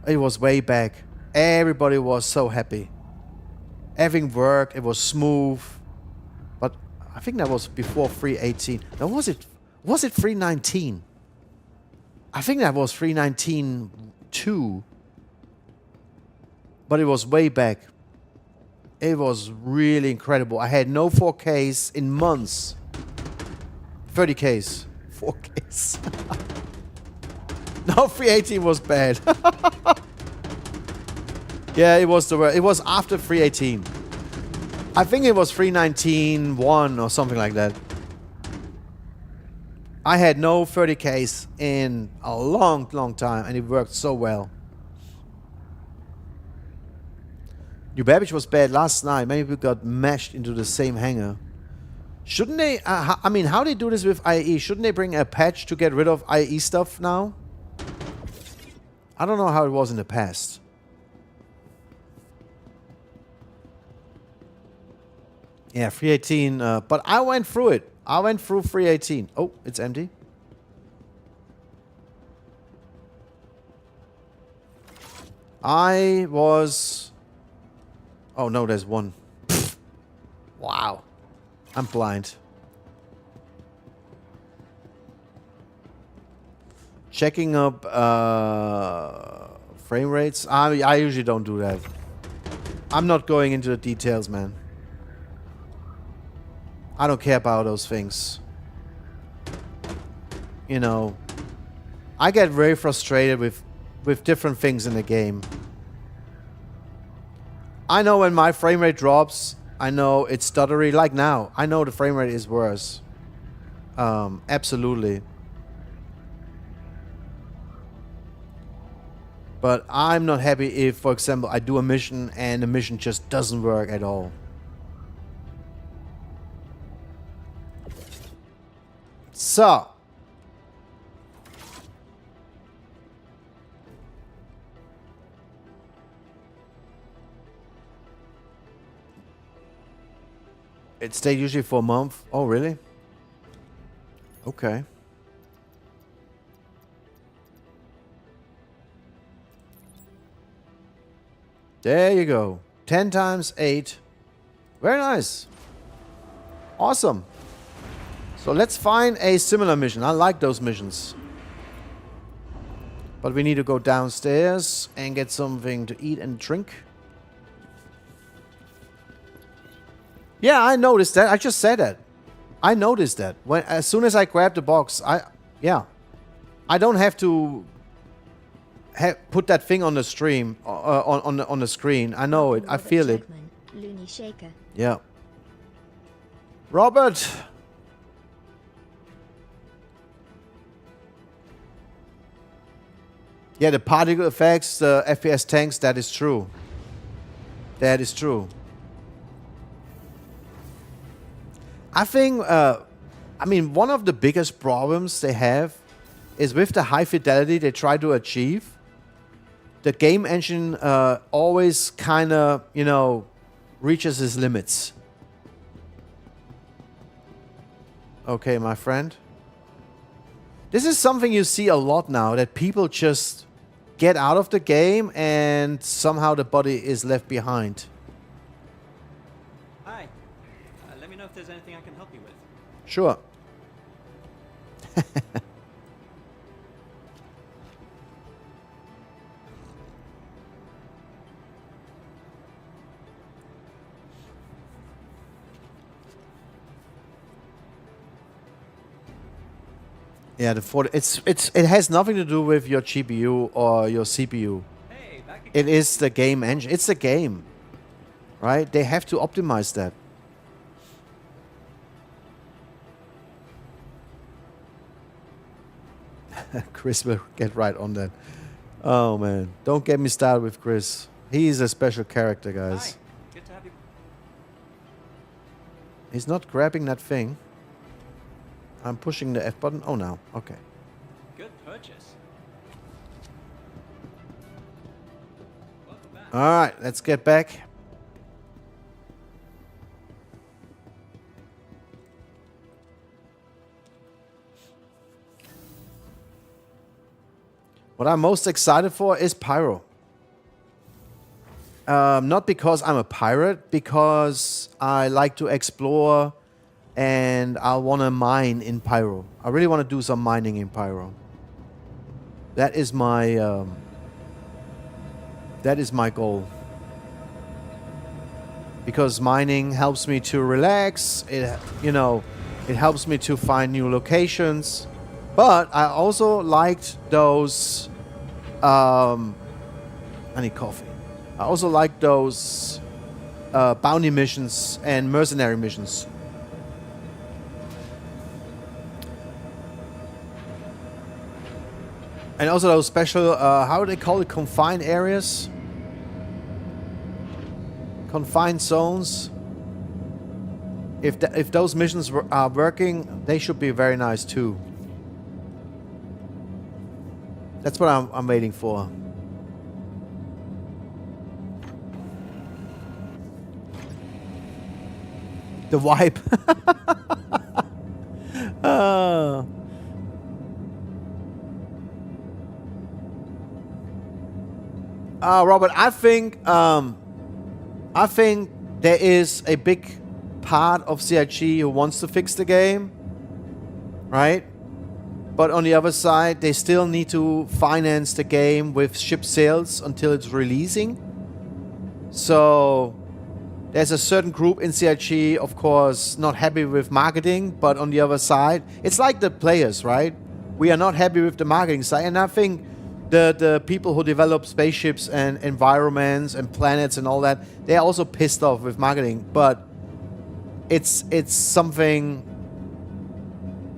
It was way back. Everybody was so happy. Everything worked. It was smooth. But I think that was before 3.18. Now was it 3.19? I think that was 3.19.2. But it was way back. It was really incredible. I had no 4Ks in months. 30Ks. 4Ks. No, 3.18 was bad. Yeah, it was the worst. It was after 3.18. I think it was 3.19.1 or something like that. I had no 30Ks in a long, long time, and it worked so well. 𝗙𝗵𝘃𝗀𝗀𝘀 was bad last night. Maybe we got mashed into the same hangar. Shouldn't they... I mean, how they do this with IE? Shouldn't they bring a patch to get rid of IE stuff now? I don't know how it was in the past. Yeah, 3.18. But I went through it. I went through 3.18. Oh, it's empty. I was... Oh, no, there's one. Wow. I'm blind. Checking up frame rates. I usually don't do that. I'm not going into the details, man. I don't care about those things. You know, I get very frustrated with different things in the game. I know when my frame rate drops, I know it's stuttery. Like now, I know the frame rate is worse. Absolutely. But I'm not happy if, for example, I do a mission and the mission just doesn't work at all. So. It stayed usually for a month. Oh, really? Okay. There you go. 10 times 8. Very nice. Awesome. So let's find a similar mission. I like those missions. But we need to go downstairs and get something to eat and drink. Yeah, I noticed that. I just said that. I noticed that. As soon as I grabbed the box, yeah. I don't have to put that thing on the stream, on the screen. I know it. I feel it. Yeah. Robert. Yeah, the particle effects, the FPS tanks, that is true. That is true. I think, I mean, one of the biggest problems they have is with the high fidelity they try to achieve. The game engine always kind of, you know, reaches its limits. Okay, my friend. This is something you see a lot now, that people just get out of the game and somehow the body is left behind. Hi. Let me know if there's anything I can help you with. Sure. Yeah, the 40. It has nothing to do with your GPU or your CPU. Hey, back again. It is the game engine. It's the game, right? They have to optimize that. Chris will get right on that. Oh man, don't get me started with Chris. He's a special character, guys. Hi. Good to have you. He's not grabbing that thing. I'm pushing the F button. Oh, now. Okay. Good purchase. Welcome back. All right, let's get back. What I'm most excited for is Pyro. Not because I'm a pirate, because I like to explore and I want to mine in Pyro. I really want to do some mining in Pyro. That is my goal. Because mining helps me to relax. It, you know, it helps me to find new locations. But I also liked those. I need coffee. I also like those bounty missions and mercenary missions. And also those special, how do they call it? Confined areas? Confined zones. If those missions are working, they should be very nice too. That's what I'm waiting for. The wipe. Robert, I think there is a big part of 𝗙𝗍 who wants to fix the game, right? But on the other side, they still need to finance the game with ship sales until it's releasing. So there's a certain group in 𝗙𝗍, of course, not happy with marketing, but on the other side, it's like the players, right? We are not happy with the marketing side, and I think the people who develop spaceships and environments and planets and all that, they're also pissed off with marketing. But it's something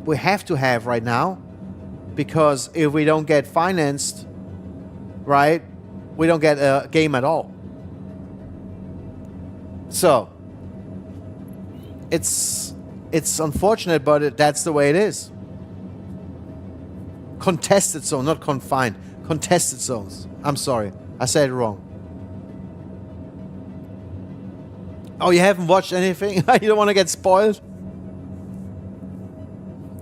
we have to have right now, because if we don't get financed, right, we don't get a game at all. So it's unfortunate, but that's the way it is. Contested zone, not confined. Contested zones. I'm sorry, I said it wrong. Oh, you haven't watched anything? You don't want to get spoiled?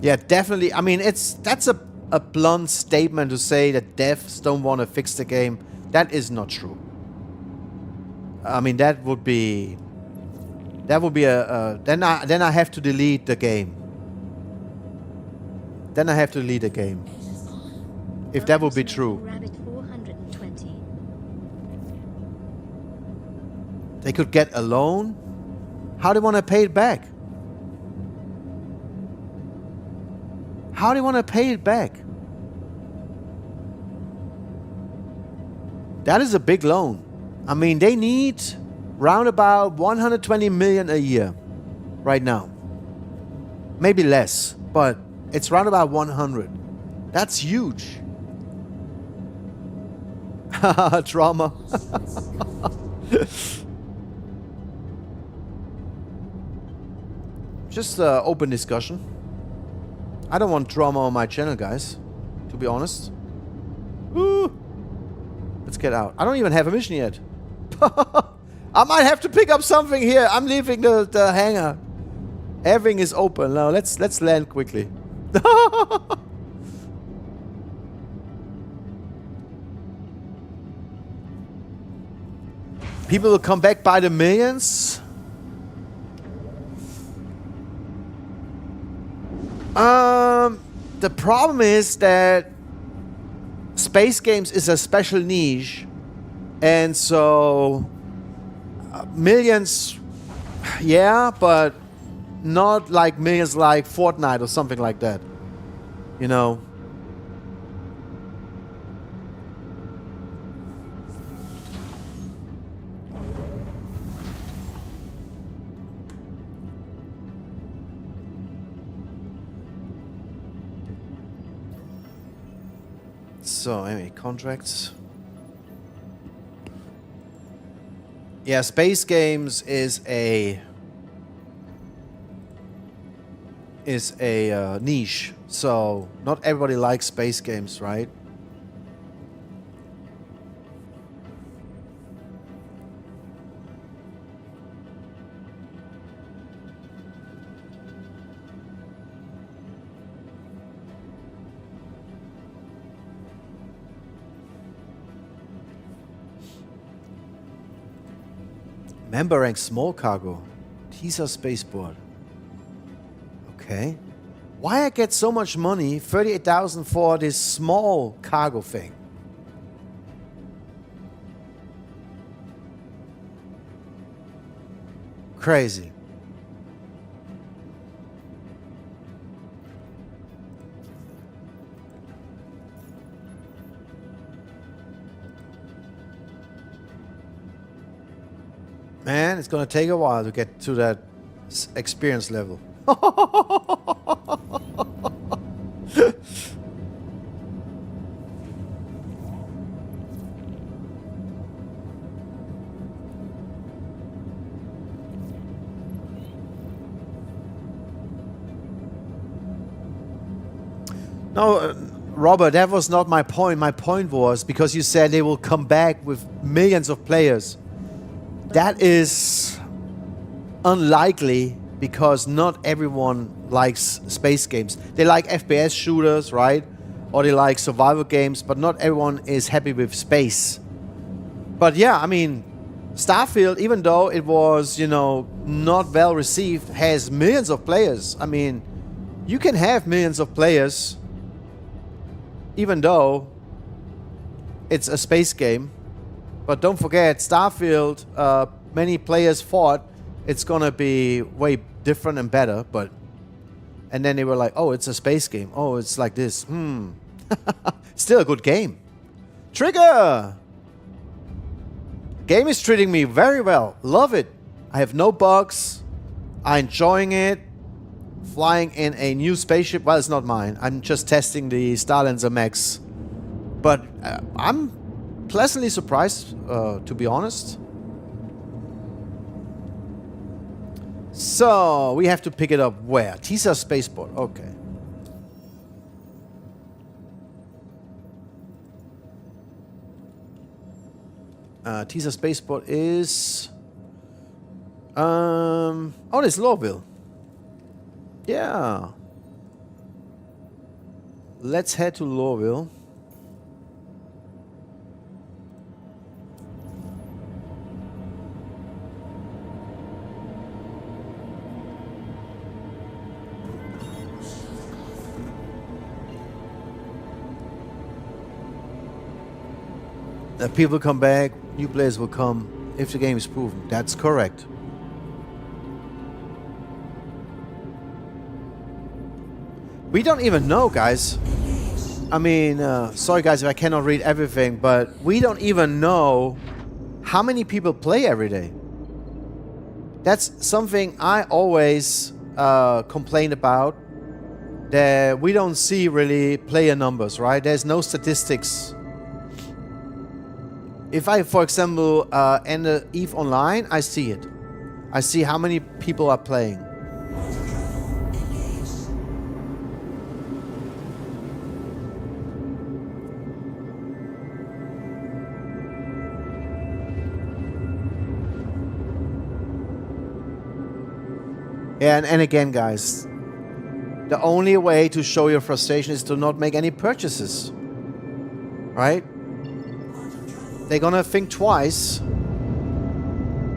Yeah, definitely. I mean, that's a blunt statement to say that devs don't want to fix the game. That is not true. I mean, that would be then I have to delete the game. Then I have to delete the game. If that would be true. Rabbit 420. They could get a loan. How do they want to pay it back? How do you want to pay it back? That is a big loan. I mean, they need round about 120 million a year right now. Maybe less, but it's round about 100. That's huge. Drama. Just open discussion. I don't want drama on my channel, guys. To be honest. Woo. Let's get out. I don't even have a mission yet. I might have to pick up something here. I'm leaving the hangar. Everything is open now. Let's land quickly. People will come back by the millions. The problem is that space games is a special niche, and so millions, yeah, but not like millions like Fortnite or something like that, you know. So, anyway, contracts. Yeah, space games is a niche. So, not everybody likes space games, right? Member rank small cargo. 𝗙𝗹𝗶𝘁𝗄. Okay. Why I get so much money? 38,000 for this small cargo thing. Crazy. Man, it's gonna take a while to get to that experience level. No, Robert, that was not my point. My point was because you said they will come back with millions of players. That is unlikely because not everyone likes space games. They like FPS shooters, right? Or they like survival games, but not everyone is happy with space. But yeah, I mean, Starfield, even though it was, you know, not well received, has millions of players. I mean, you can have millions of players even though it's a space game. But don't forget, Starfield, many players thought it's gonna be way different and better, and then they were like, oh, it's a space game. Oh, it's like this. Still a good game. Trigger! Game is treating me very well. Love it. I have no bugs. I'm enjoying it. Flying in a new spaceship. Well, it's not mine. I'm just testing the Starlancer Max. But I'm pleasantly surprised, to be honest. So, we have to pick it up where? 𝗙𝗹𝗶𝘁𝗄. Okay. 𝗙𝗹𝗶𝘁𝗄 is... Oh, there's 𝗏𝗏𝗏. Yeah. Let's head to 𝗏𝗏𝗏. People come back, new players will come if the game is proven. That's correct. We don't even know, guys. I mean, sorry guys if I cannot read everything, but we don't even know how many people play every day. That's something I always complain about, that we don't see really player numbers, right? There's no statistics. If I, for example, enter EVE Online, I see it. I see how many people are playing. And again, guys, the only way to show your frustration is to not make any purchases, right? They're gonna think twice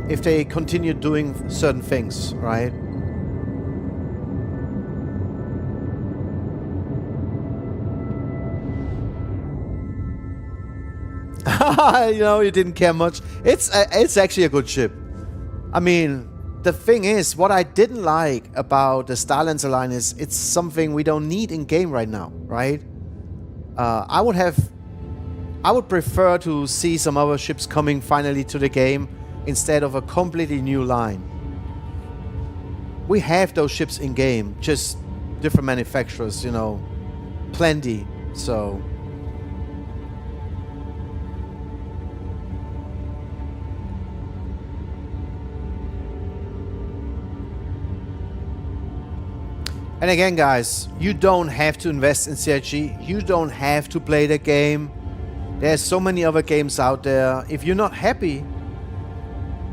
if they continue doing certain things, right? You know, you didn't care much. It's actually a good ship. I mean, the thing is, what I didn't like about the Starlancer line is it's something we don't need in game right now, right? I would prefer to see some other ships coming finally to the game instead of a completely new line. We have those ships in game, just different manufacturers, you know, plenty, so. And again, guys, you don't have to invest in 𝗙𝗏𝗃. You don't have to play the game. There's so many other games out there. If you're not happy,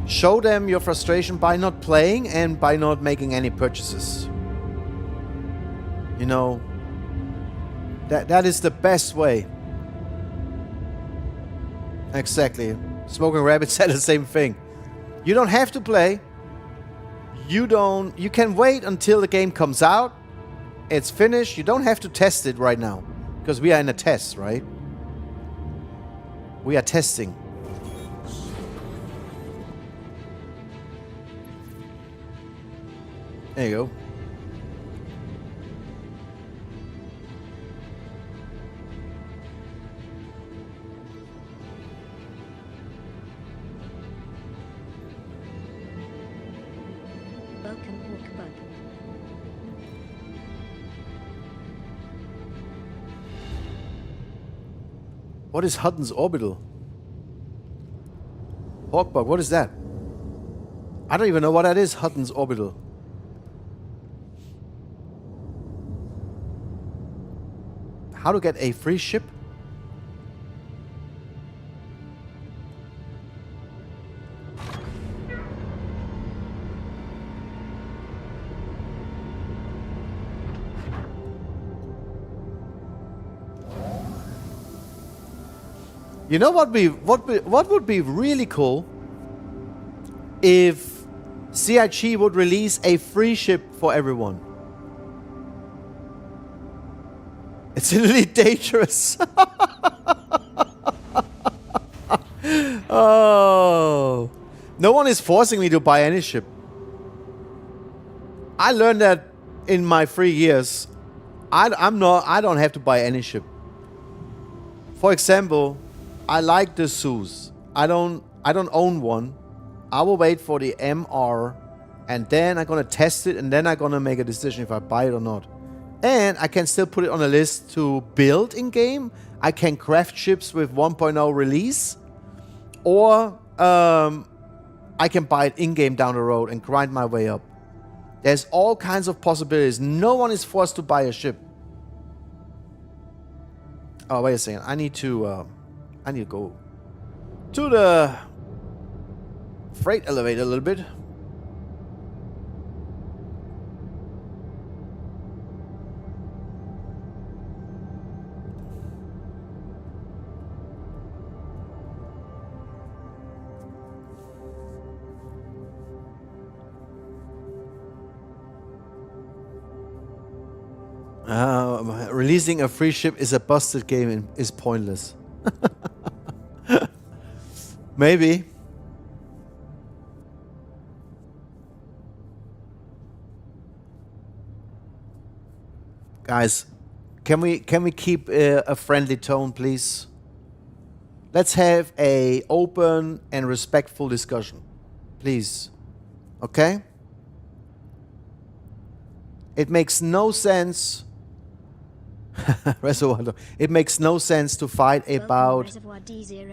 show them your frustration by not playing and by not making any purchases. You know, that is the best way. Exactly. Smoking Rabbit said the same thing. You don't have to play. You can wait until the game comes out. It's finished. You don't have to test it right now because we are in a test, right? We are testing. There you go. Welcome, 𝗏𝗏𝗏𝘃𝗏𝗏. What is Hutton's orbital? Hawkbug, what is that? I don't even know what that is, Hutton's orbital. How to get a free ship? You know what would be really cool if 𝗙𝗏𝗃 would release a free ship for everyone. It's really dangerous. Oh, no one is forcing me to buy any ship. I learned that in my 3 years. I don't have to buy any ship. For example, I like the 𝗬𝗎. I don't own one. I will wait for the MR and then I'm gonna test it and then I'm gonna make a decision if I buy it or not. And I can still put it on a list to build in game. I can craft ships with 1.0 release, or I can buy it in game down the road and grind my way up. There's all kinds of possibilities. No one is forced to buy a ship. Oh, wait a second. I need to go to the freight elevator a little bit. Releasing a free ship is a busted game and is pointless. Maybe. Guys, can we keep a friendly tone, please? Let's have a open and respectful discussion, please. Okay? It makes no sense. It makes no sense to fight about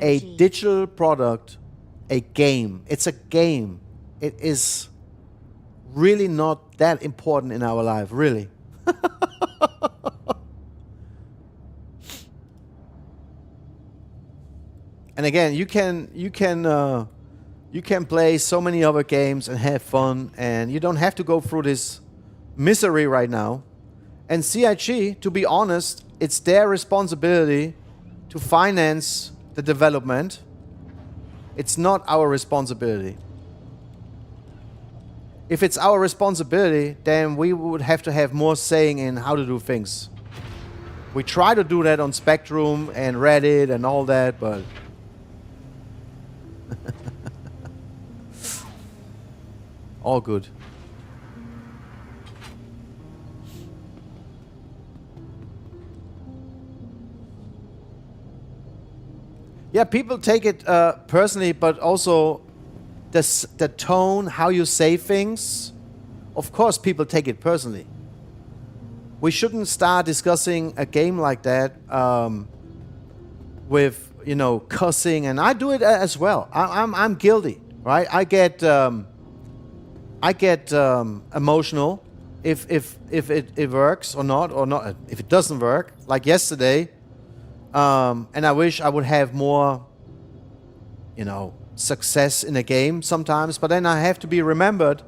a digital product, a game. It's a game. It is really not that important in our life, really. And again, you can play so many other games and have fun, and you don't have to go through this misery right now. And 𝗙𝗏, to be honest, it's their responsibility to finance the development. It's not our responsibility. If it's our responsibility, then we would have to have more saying in how to do things. We try to do that on Spectrum and Reddit and all that, but all good. Yeah, people take it personally, but also the tone, how you say things. Of course, people take it personally. We shouldn't start discussing a game like that with, you know, cussing, and I do it as well. I'm guilty, right? I get emotional if it works or not. If it doesn't work, like yesterday. And I wish I would have more, you know, success in a game sometimes. But then I have to be remembered,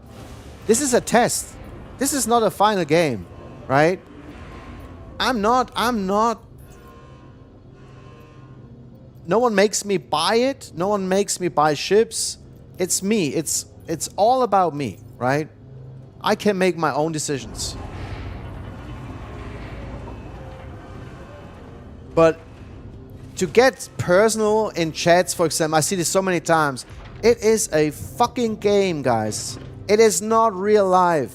this is a test. This is not a final game, right? I'm not. No one makes me buy it. No one makes me buy ships. It's me. It's all about me, right? I can make my own decisions. But to get personal in chats, for example, I see this so many times. It is a fucking game, guys. It is not real life.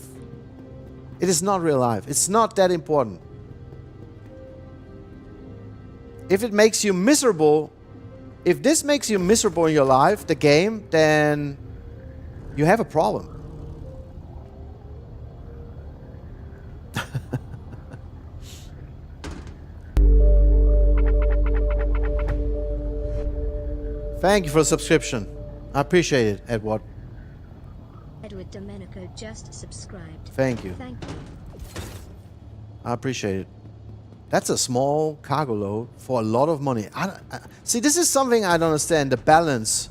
It is not real life. It's not that important. If it makes you miserable, if this makes you miserable in your life, the game, then you have a problem. Thank you for the subscription. I appreciate it, Edward. Edward Domenico just subscribed. Thank you. Thank you. I appreciate it. That's a small cargo load for a lot of money. See, this is something I don't understand, the balance.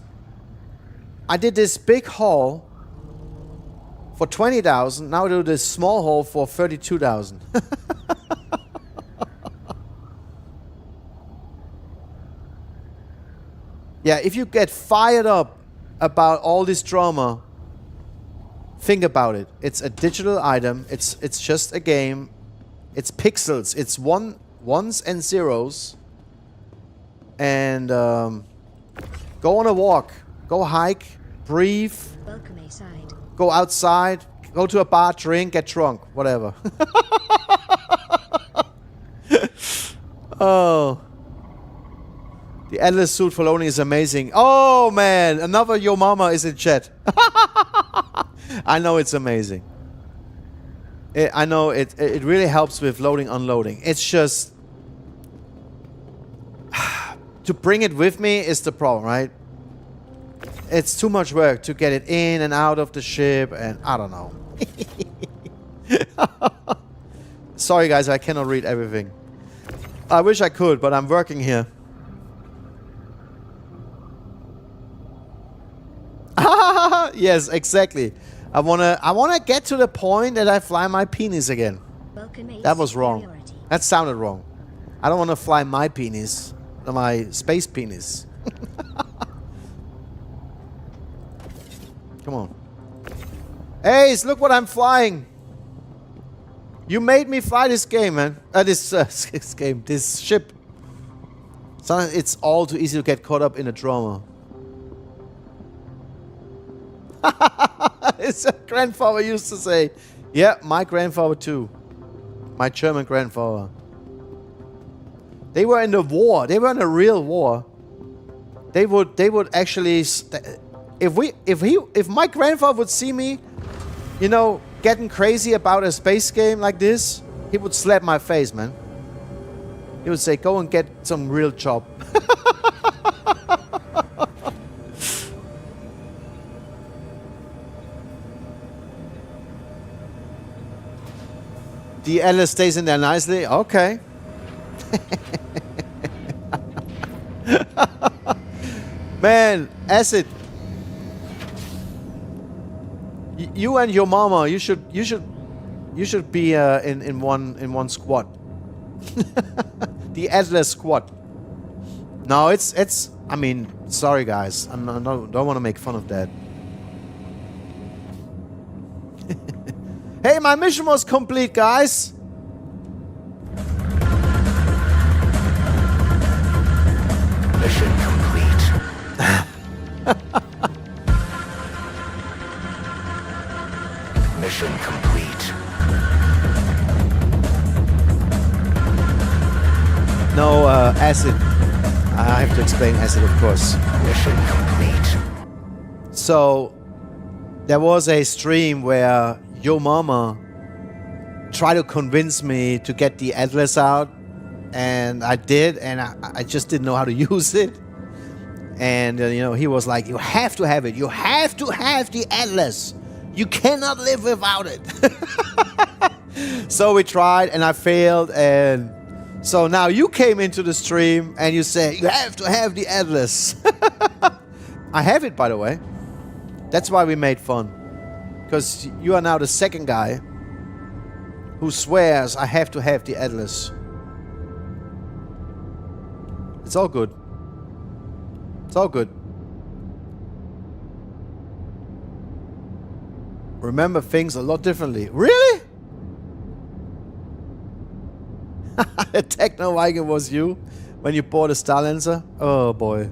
I did this big haul for 20,000. Now I do this small haul for 32,000. Yeah, if you get fired up about all this drama, think about it. It's a digital item. It's just a game. It's pixels. It's ones and zeros. And go on a walk. Go hike. Breathe. Welcome aside. Go outside. Go to a bar, drink, get drunk. Whatever. Oh. The endless suit for loaning is amazing. Oh man, another Yo Mama is in chat. I know it's amazing. I know it really helps with loading, unloading. It's just to bring it with me is the problem, right? It's too much work to get it in and out of the ship, and I don't know. Sorry guys, I cannot read everything. I wish I could, but I'm working here. Yes, exactly. I wanna get to the point that I fly my penis again. That was wrong. That sounded wrong. I don't want to fly my penis, my space penis. Come on. Ace, look what I'm flying. You made me fly this game, man. This game, this ship. Sometimes it's all too easy to get caught up in a drama. His grandfather used to say, yeah, my grandfather too. My German grandfather. They were in the war. They were in a real war. They would actually, if my grandfather would see me, you know, getting crazy about a space game like this, he would slap my face, man. He would say, go and get some real job. The 𝗏𝗏 stays in there nicely. Okay. Man, acid. You and your mama, you should be in one squad. The 𝗏𝗏 squad. No, it's. I mean, sorry guys, I don't want to make fun of that. Hey, my mission was complete, guys. Mission complete. Mission complete. No, acid. I have to explain acid, of course. Mission complete. So, there was a stream where your mama tried to convince me to get the 𝗏𝗏 out, and I did, and I just didn't know how to use it. And you know, he was like, "You have to have it. You have to have the 𝗏𝗏. You cannot live without it." So we tried, and I failed, and so now you came into the stream and you say you have to have the 𝗏𝗏. I have it, by the way. That's why we made fun. Because you are now the second guy who swears I have to have the 𝗏𝗏. It's all good. It's all good. Remember things a lot differently. Really? 𝗙𝗏𝗿𝗃𝗍 was you when you bought a Starlancer? Oh boy.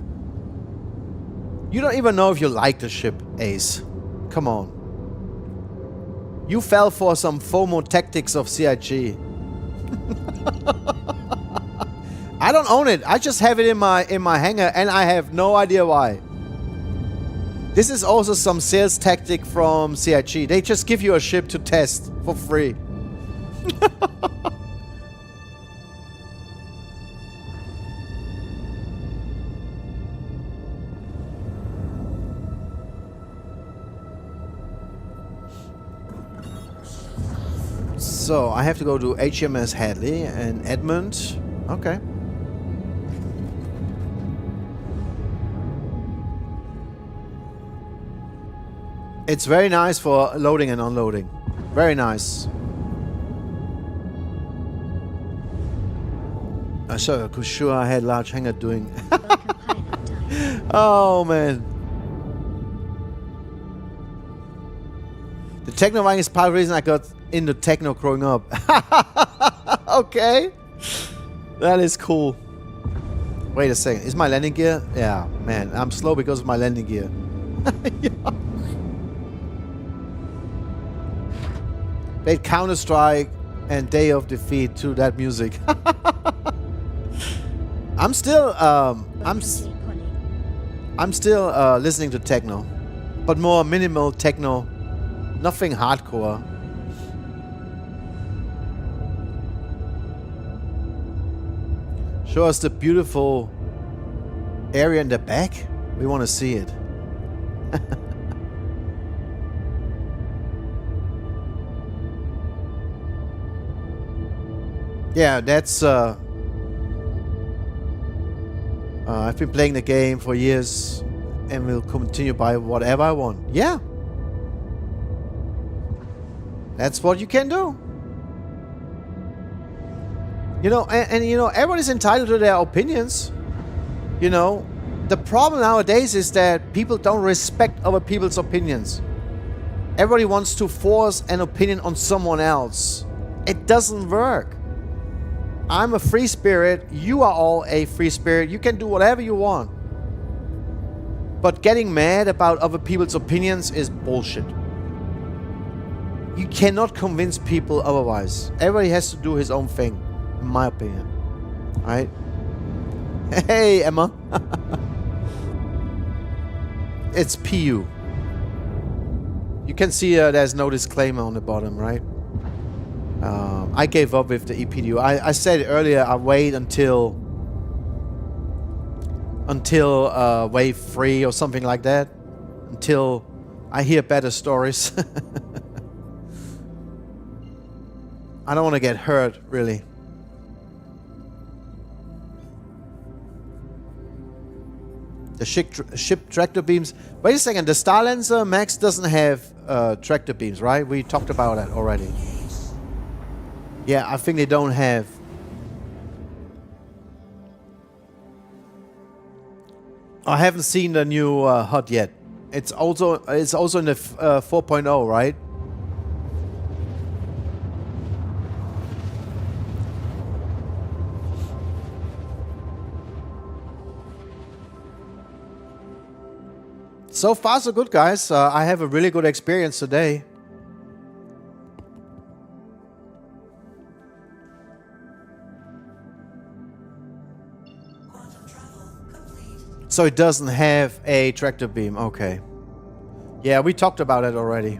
You don't even know if you like the ship, Ace. Come on. You fell for some FOMO tactics of 𝗙𝗏𝗃𝗁. I don't own it. I just have it in my hangar, and I have no idea why. This is also some sales tactic from 𝗙𝗏𝗃𝗁. They just give you a ship to test for free. So, I have to go to HMS Hadley and Edmund. Okay. It's very nice for loading and unloading. Very nice. I saw sure I had large hangar doing. Oh man. The Techno Viking is part of the reason I got into techno growing up. Okay. That is cool. Wait a second. Is my landing gear? Yeah, man. I'm slow because of my landing gear. Yeah. Played Counter-Strike and Day of Defeat to that music. I'm still listening to techno, but more minimal techno, nothing hardcore. Show us the beautiful area in the back. We want to see it. Yeah, that's I've been playing the game for years and will continue by whatever I want. Yeah. That's what you can do. You know, and you know, everybody's entitled to their opinions. You know, the problem nowadays is that people don't respect other people's opinions. Everybody wants to force an opinion on someone else. It doesn't work. I'm a free spirit. You are all a free spirit. You can do whatever you want. But getting mad about other people's opinions is bullshit. You cannot convince people otherwise. Everybody has to do his own thing, in my opinion. Right? Hey, Emma. It's PU. You can see there's no disclaimer on the bottom, right? I gave up with the EPDU. I said earlier I wait until wave 3 or something like that. Until I hear better stories. I don't want to get hurt, really. The ship tractor beams. Wait a second, the Starlancer Max doesn't have tractor beams, right? We talked about that already. Yeah, I think they don't have. I haven't seen the new HUD yet. It's also in the 4.0, right? So far, so good, guys. I have a really good experience today. So it doesn't have a tractor beam. Okay. Yeah, we talked about it already.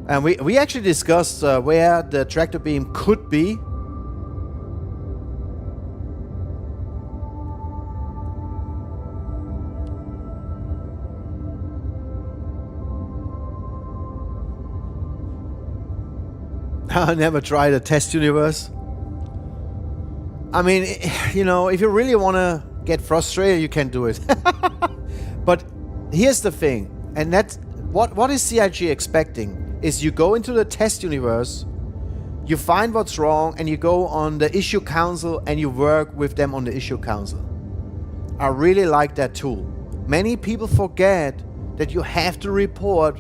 And we actually discussed where the tractor beam could be. I never tried a test universe. I mean, you know, if you really want to get frustrated, you can do it. But here's the thing, and that's what is CIG expecting is you go into the test universe, you find what's wrong, and you go on the issue council and you work with them on the issue council. I really like that tool. Many people forget that you have to report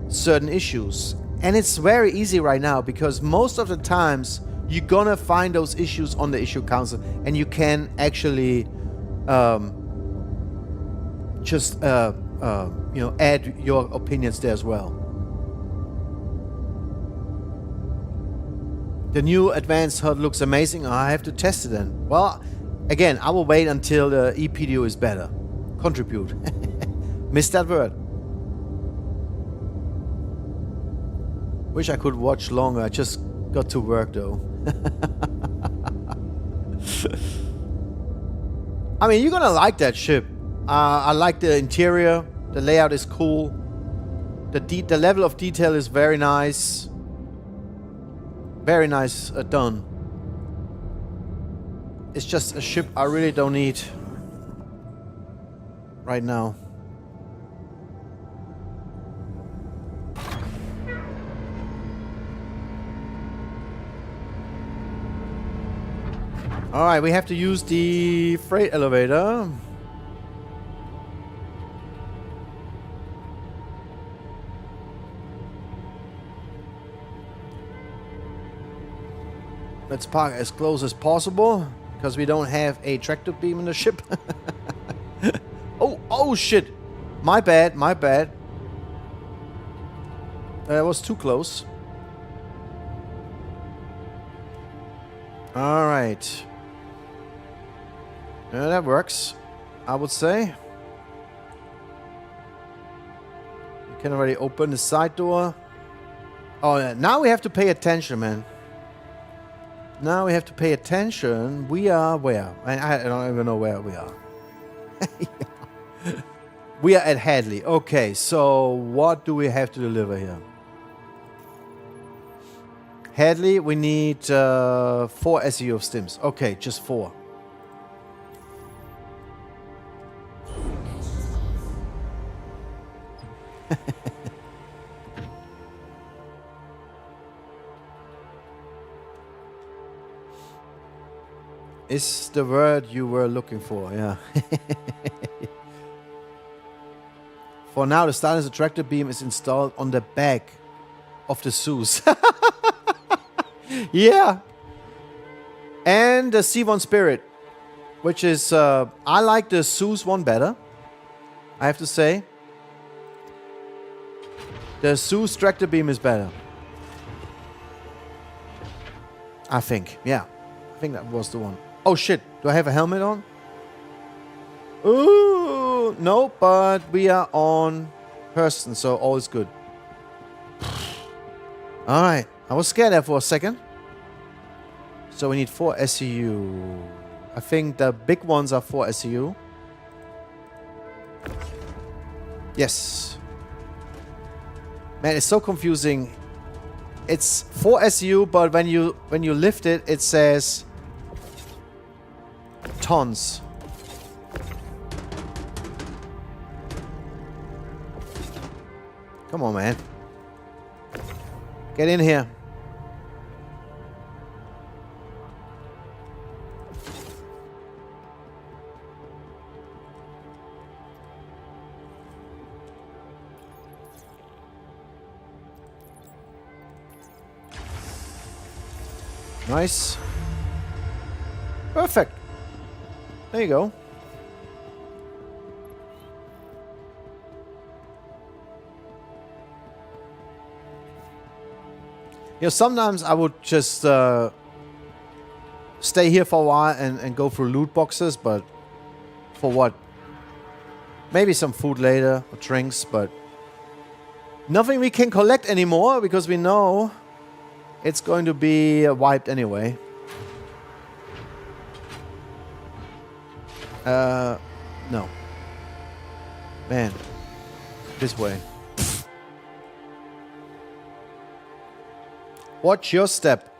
certain issues. And it's very easy right now because most of the times you're gonna find those issues on the issue council and you can actually just you know, add your opinions there as well. The new advanced HUD looks amazing. I have to test it then. Well, again, I will wait until the EPDU is better. Contribute. Missed that word. Wish I could watch longer. I just got to work though. I mean, you're gonna like that ship. I like the interior. The layout is cool. The level of detail is very nice. Very nice done. It's just a ship I really don't need right now. Alright, we have to use the freight elevator. Let's park as close as possible, because we don't have a tractor beam in the ship. Oh shit! My bad, my bad. That was too close. Alright. Yeah, that works, I would say. You can already open the side door. Oh, yeah. Now we have to pay attention, man. Now we have to pay attention. We are where? I don't even know where we are. We are at 値. Okay, so what do we have to deliver here? 値, we need 4 SEU of stims. Okay, just 4. Is the word you were looking for, yeah. For now, the Starlancer tractor beam is installed on the back of the 𝗬𝗍. Yeah. And the C1 Spirit, which is, I like the 𝗬𝗏 one better, I have to say. The 𝗬𝗏 Tractor Beam is better. I think, yeah. I think that was the one. Oh shit, do I have a helmet on? Ooh, no, but we are on person, so all is good. Alright, I was scared there for a second. So we need 4 SCU. I think the big ones are 4 SCU. Yes. Man, it's so confusing. It's 4 SCU, but when you lift it, it says tons. Come on, man. Get in here. Nice. Perfect. There you go. You know, sometimes I would just stay here for a while and go through loot boxes, but for what? Maybe some food later, or drinks, but nothing we can collect anymore because we know it's going to be wiped anyway. No. Man. This way. Watch your step.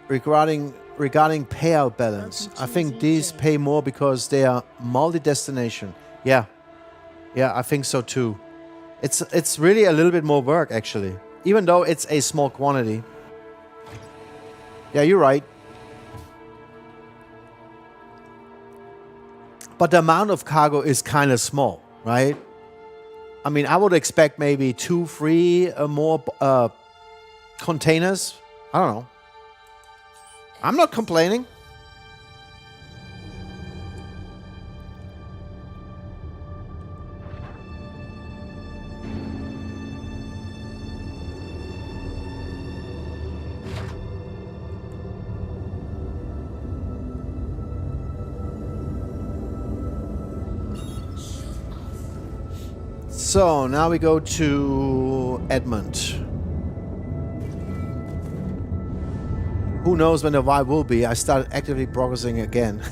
Regarding payout balance. I think these pay more because they are multi-destination. Yeah. Yeah, I think so too. It's really a little bit more work, actually. Even though it's a small quantity. Yeah, you're right. But the amount of cargo is kind of small, right? I mean, I would expect maybe 2, 3 more containers. I don't know. I'm not complaining. So, now we go to Edmund. Who knows when the vibe will be? I started actively progressing again.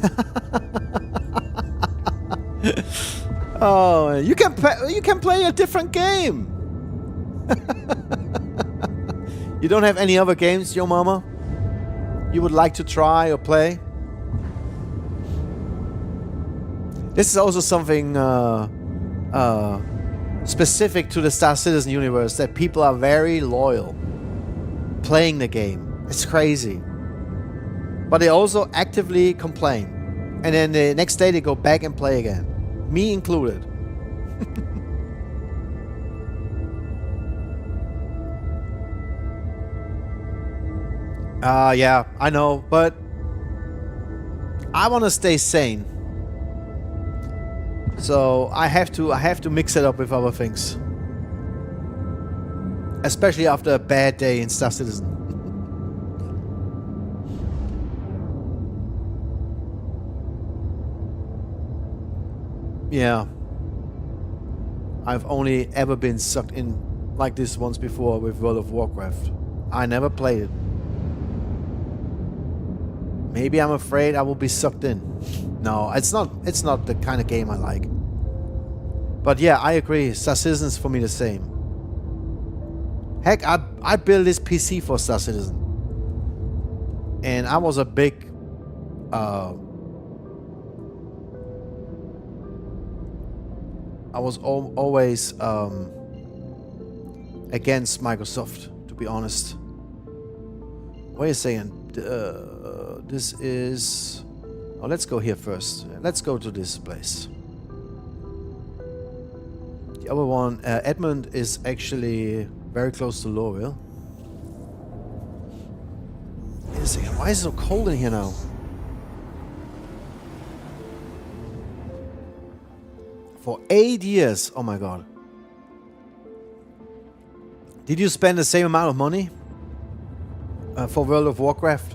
Oh, you can play a different game. You don't have any other games, yo mama? You would like to try or play? This is also something specific to the Star Citizen universe, that people are very loyal playing the game. It's crazy. But they also actively complain. And then the next day they go back and play again. Me included. Yeah, I know, but I want to stay sane. So I have to mix it up with other things. Especially after a bad day in Star Citizen. Yeah. I've only ever been sucked in like this once before with World of Warcraft. I never played it. Maybe I'm afraid I will be sucked in. No, it's not the kind of game I like. But yeah, I agree. Star Citizen is for me the same. Heck, I built this PC for Star Citizen. And I was a big I was always against Microsoft, to be honest. Wait a second. This is... Oh, let's go here first. Let's go to this place. The other one, Edmund, is actually very close to Lowville. Why is it so cold in here now? For 8 years. Oh my god. Did you spend the same amount of money for World of Warcraft?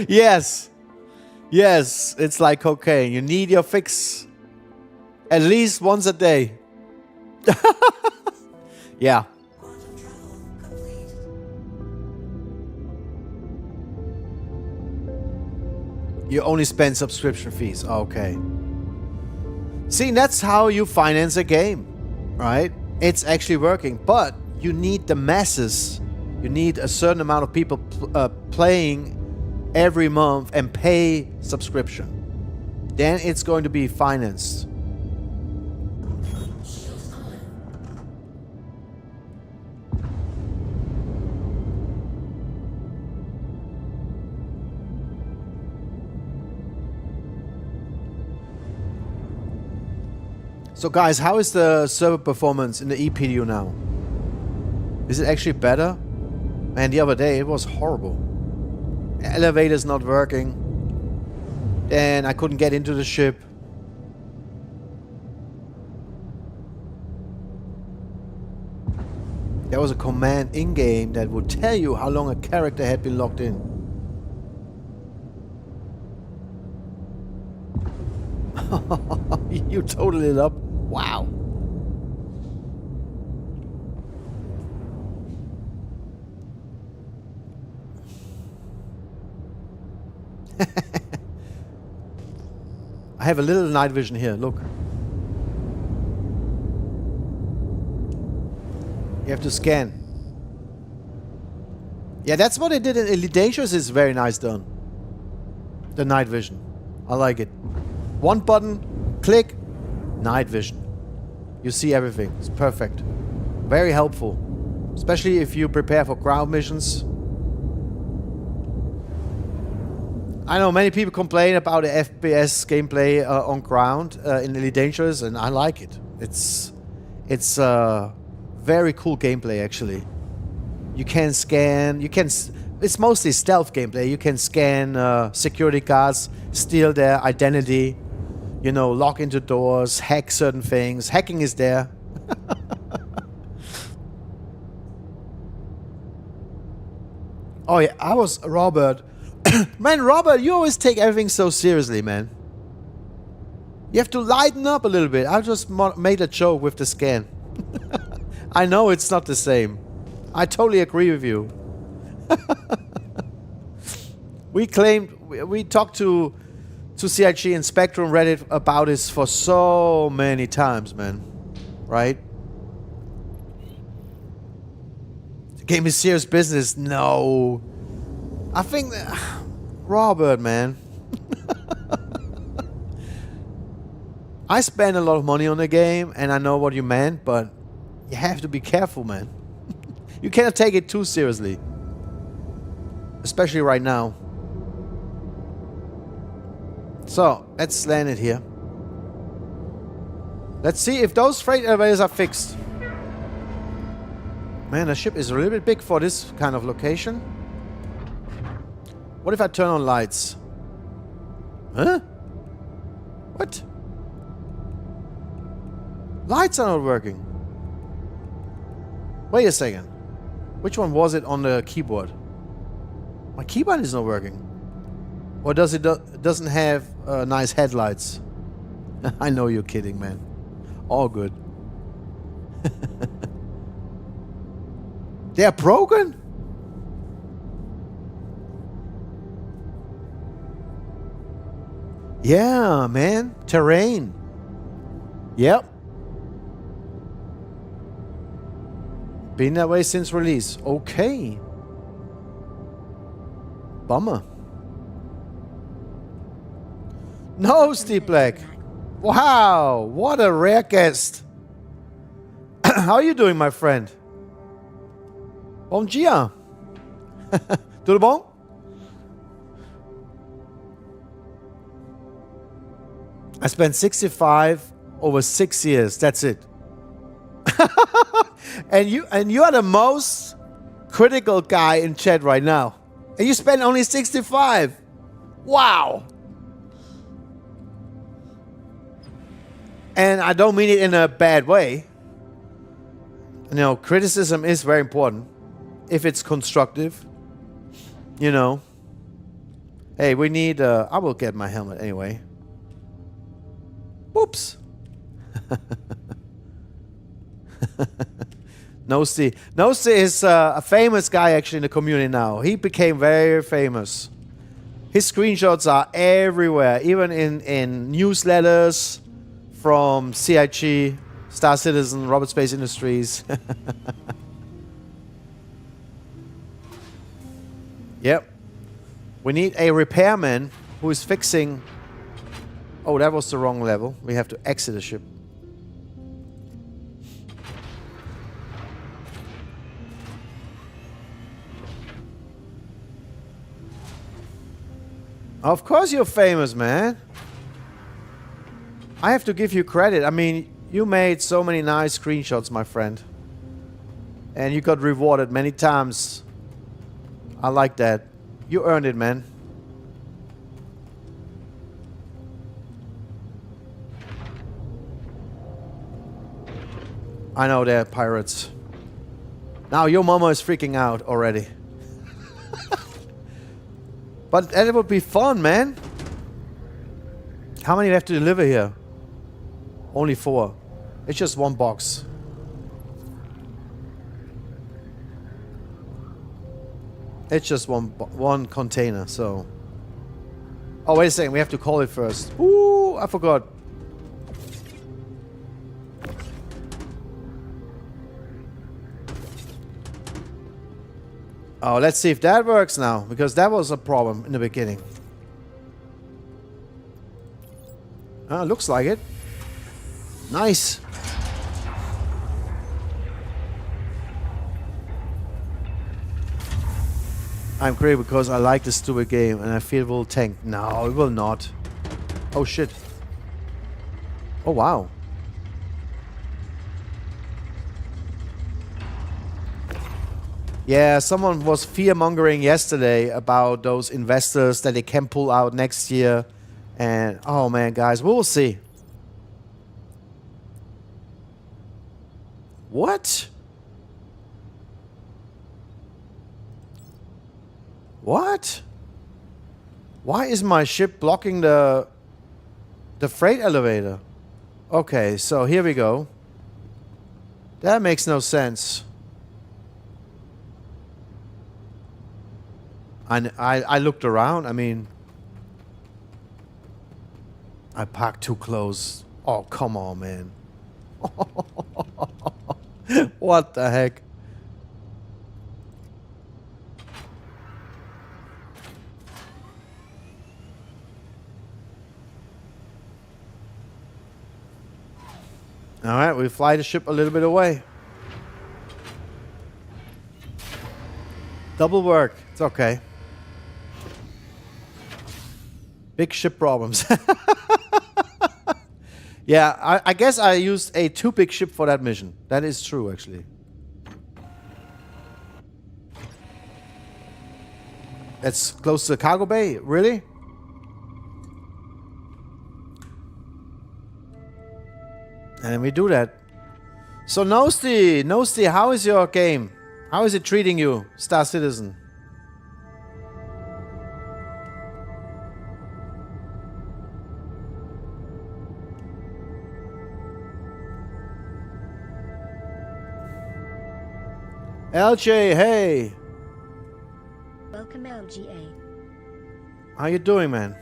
Yes. Yes, it's like cocaine. You need your fix at least once a day. Yeah. You only spend subscription fees. Okay. See, that's how you finance a game, right? It's actually working, but you need the masses. You need a certain amount of people playing every month and pay subscription. Then it's going to be financed. So guys, how is the server performance in the EPDU now? Is it actually better? Man, the other day it was horrible. Elevator's not working. Then I couldn't get into the ship. There was a command in-game that would tell you how long a character had been logged in. You totaled it up. Wow. I have a little night vision here, look. You have to scan. Yeah, that's what they did in Elite Dangerous. Is very nice done. The night vision. I like it. One button, click, night vision. You see everything. It's perfect. Very helpful. Especially if you prepare for ground missions. I know many people complain about the FPS gameplay on ground in Elite Dangerous, and I like it. It's very cool gameplay actually. You can scan, it's mostly stealth gameplay. You can scan security guards, steal their identity, you know, lock into doors, hack certain things. Hacking is there. Oh yeah, I was Robert. Man, Robert, you always take everything so seriously, man. You have to lighten up a little bit. I just made a joke with the scan. I know it's not the same. I totally agree with you. We talked to 𝗙𝗵𝗁 and Spectrum Reddit about this for so many times, man. Right? The game is serious business. No. I think Robert, man. I spend a lot of money on the game, and I know what you meant, but you have to be careful, man. You cannot take it too seriously. Especially right now. So, let's land it here. Let's see if those freight elevators are fixed. Man, the ship is a little bit big for this kind of location. What if I turn on lights? Huh? What? Lights are not working. Wait a second. Which one was it on the keyboard? My keyboard is not working. Or does it doesn't have nice headlights? I know you're kidding, man. All good. They are broken? Yeah, man. Terrain. Yep. Been that way since release. Okay. Bummer. No, Steve Black. Wow, what a rare guest. How are you doing, my friend? Bom dia. Tudo bom? I spent 65 over 6 years. That's it. and you are the most critical guy in chat right now. And you spend only 65. Wow. And I don't mean it in a bad way. You know, criticism is very important if it's constructive. You know. Hey, we need... I will get my helmet anyway. Whoops. 𝗙𝗫𝗍. 𝗙𝗫𝗍 is a famous guy actually in the community now. He became very famous. His screenshots are everywhere, even in newsletters from 𝗙𝗶𝗁𝗍, Star Citizen, Robert Space Industries. Yep. We need a repairman who is fixing... Oh, that was the wrong level. We have to exit the ship. Of course you're famous, man. I have to give you credit. I mean, you made so many nice screenshots, my friend. And you got rewarded many times. I like that. You earned it, man. I know they're pirates. Now your mama is freaking out already. But that would be fun, man. How many do you have to deliver here? Only 4. It's just 1 box. It's just one container, so... Oh, wait a second. We have to call it first. Ooh, I forgot. Oh, let's see if that works now, because that was a problem in the beginning. Looks like it. Nice. I'm great because I like this stupid game and I feel it will tank. No, it will not. Oh shit. Oh wow. Yeah, someone was fear-mongering yesterday about those investors that they can pull out next year. And, oh man, guys, we will see. What? What? Why is my ship blocking the freight elevator? Okay, so here we go. That makes no sense. I looked around. I mean, I parked too close. Oh, come on, man. What the heck? All right, we fly the ship a little bit away. Double work. It's okay. Big ship problems. Yeah, I guess I used a too big ship for that mission. That is true, actually. That's close to the cargo bay? Really? And we do that. So 𝗙𝗫𝗍, how is your game? How is it treating you, Star Citizen? LJ, hey! Welcome, LGA. How you doing, man?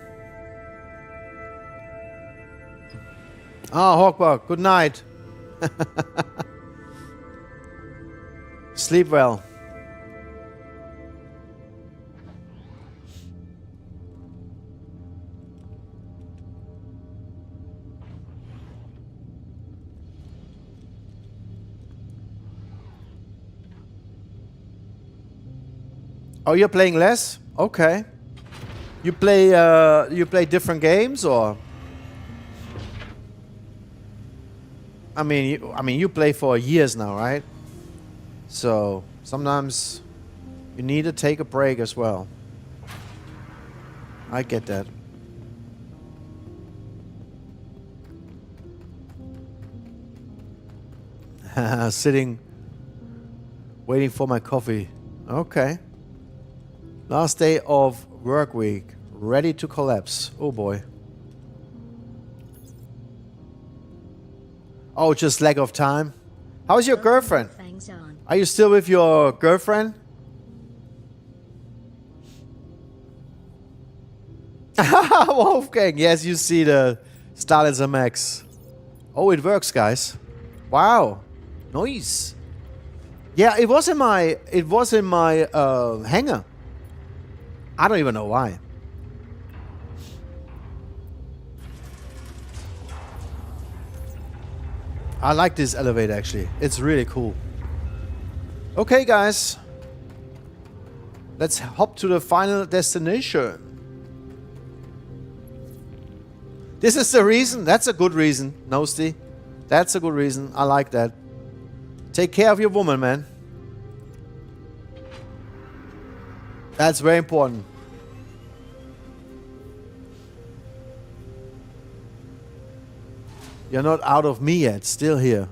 Ah, Hawkbug, good night. Sleep well. Oh, you're playing less? Okay. You play different games or? I mean, you play for years now, right? So sometimes you need to take a break as well. I get that. Sitting, waiting for my coffee. Okay. Last day of work week. Ready to collapse. Oh boy. Oh, just lack of time. How's your girlfriend? Fangs on. Are you still with your girlfriend? Wolfgang, yes, you see the Starlancer Max. Oh, it works, guys. Wow. Nice. Yeah, it was in my hangar. I don't even know why. I like this elevator actually. It's really cool. Okay, guys. Let's hop to the final destination. This is the reason. That's a good reason, 𝗙់𝗹𝗹𝗀𝗀. That's a good reason. I like that. Take care of your woman, man. That's very important. You're not out of me yet. Still here.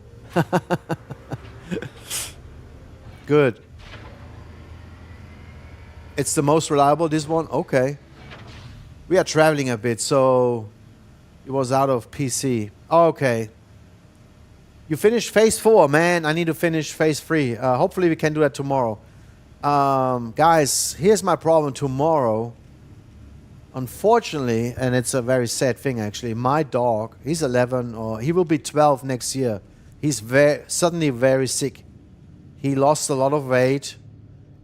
Good. It's the most reliable, this one? Okay. We are traveling a bit, so it was out of PC. Okay. You finished phase 4, man. I need to finish phase 3. Hopefully we can do that tomorrow. Guys, here's my problem tomorrow. Unfortunately, and it's a very sad thing actually, my dog, he's 11 or he will be 12 next year. He's suddenly very sick. He lost a lot of weight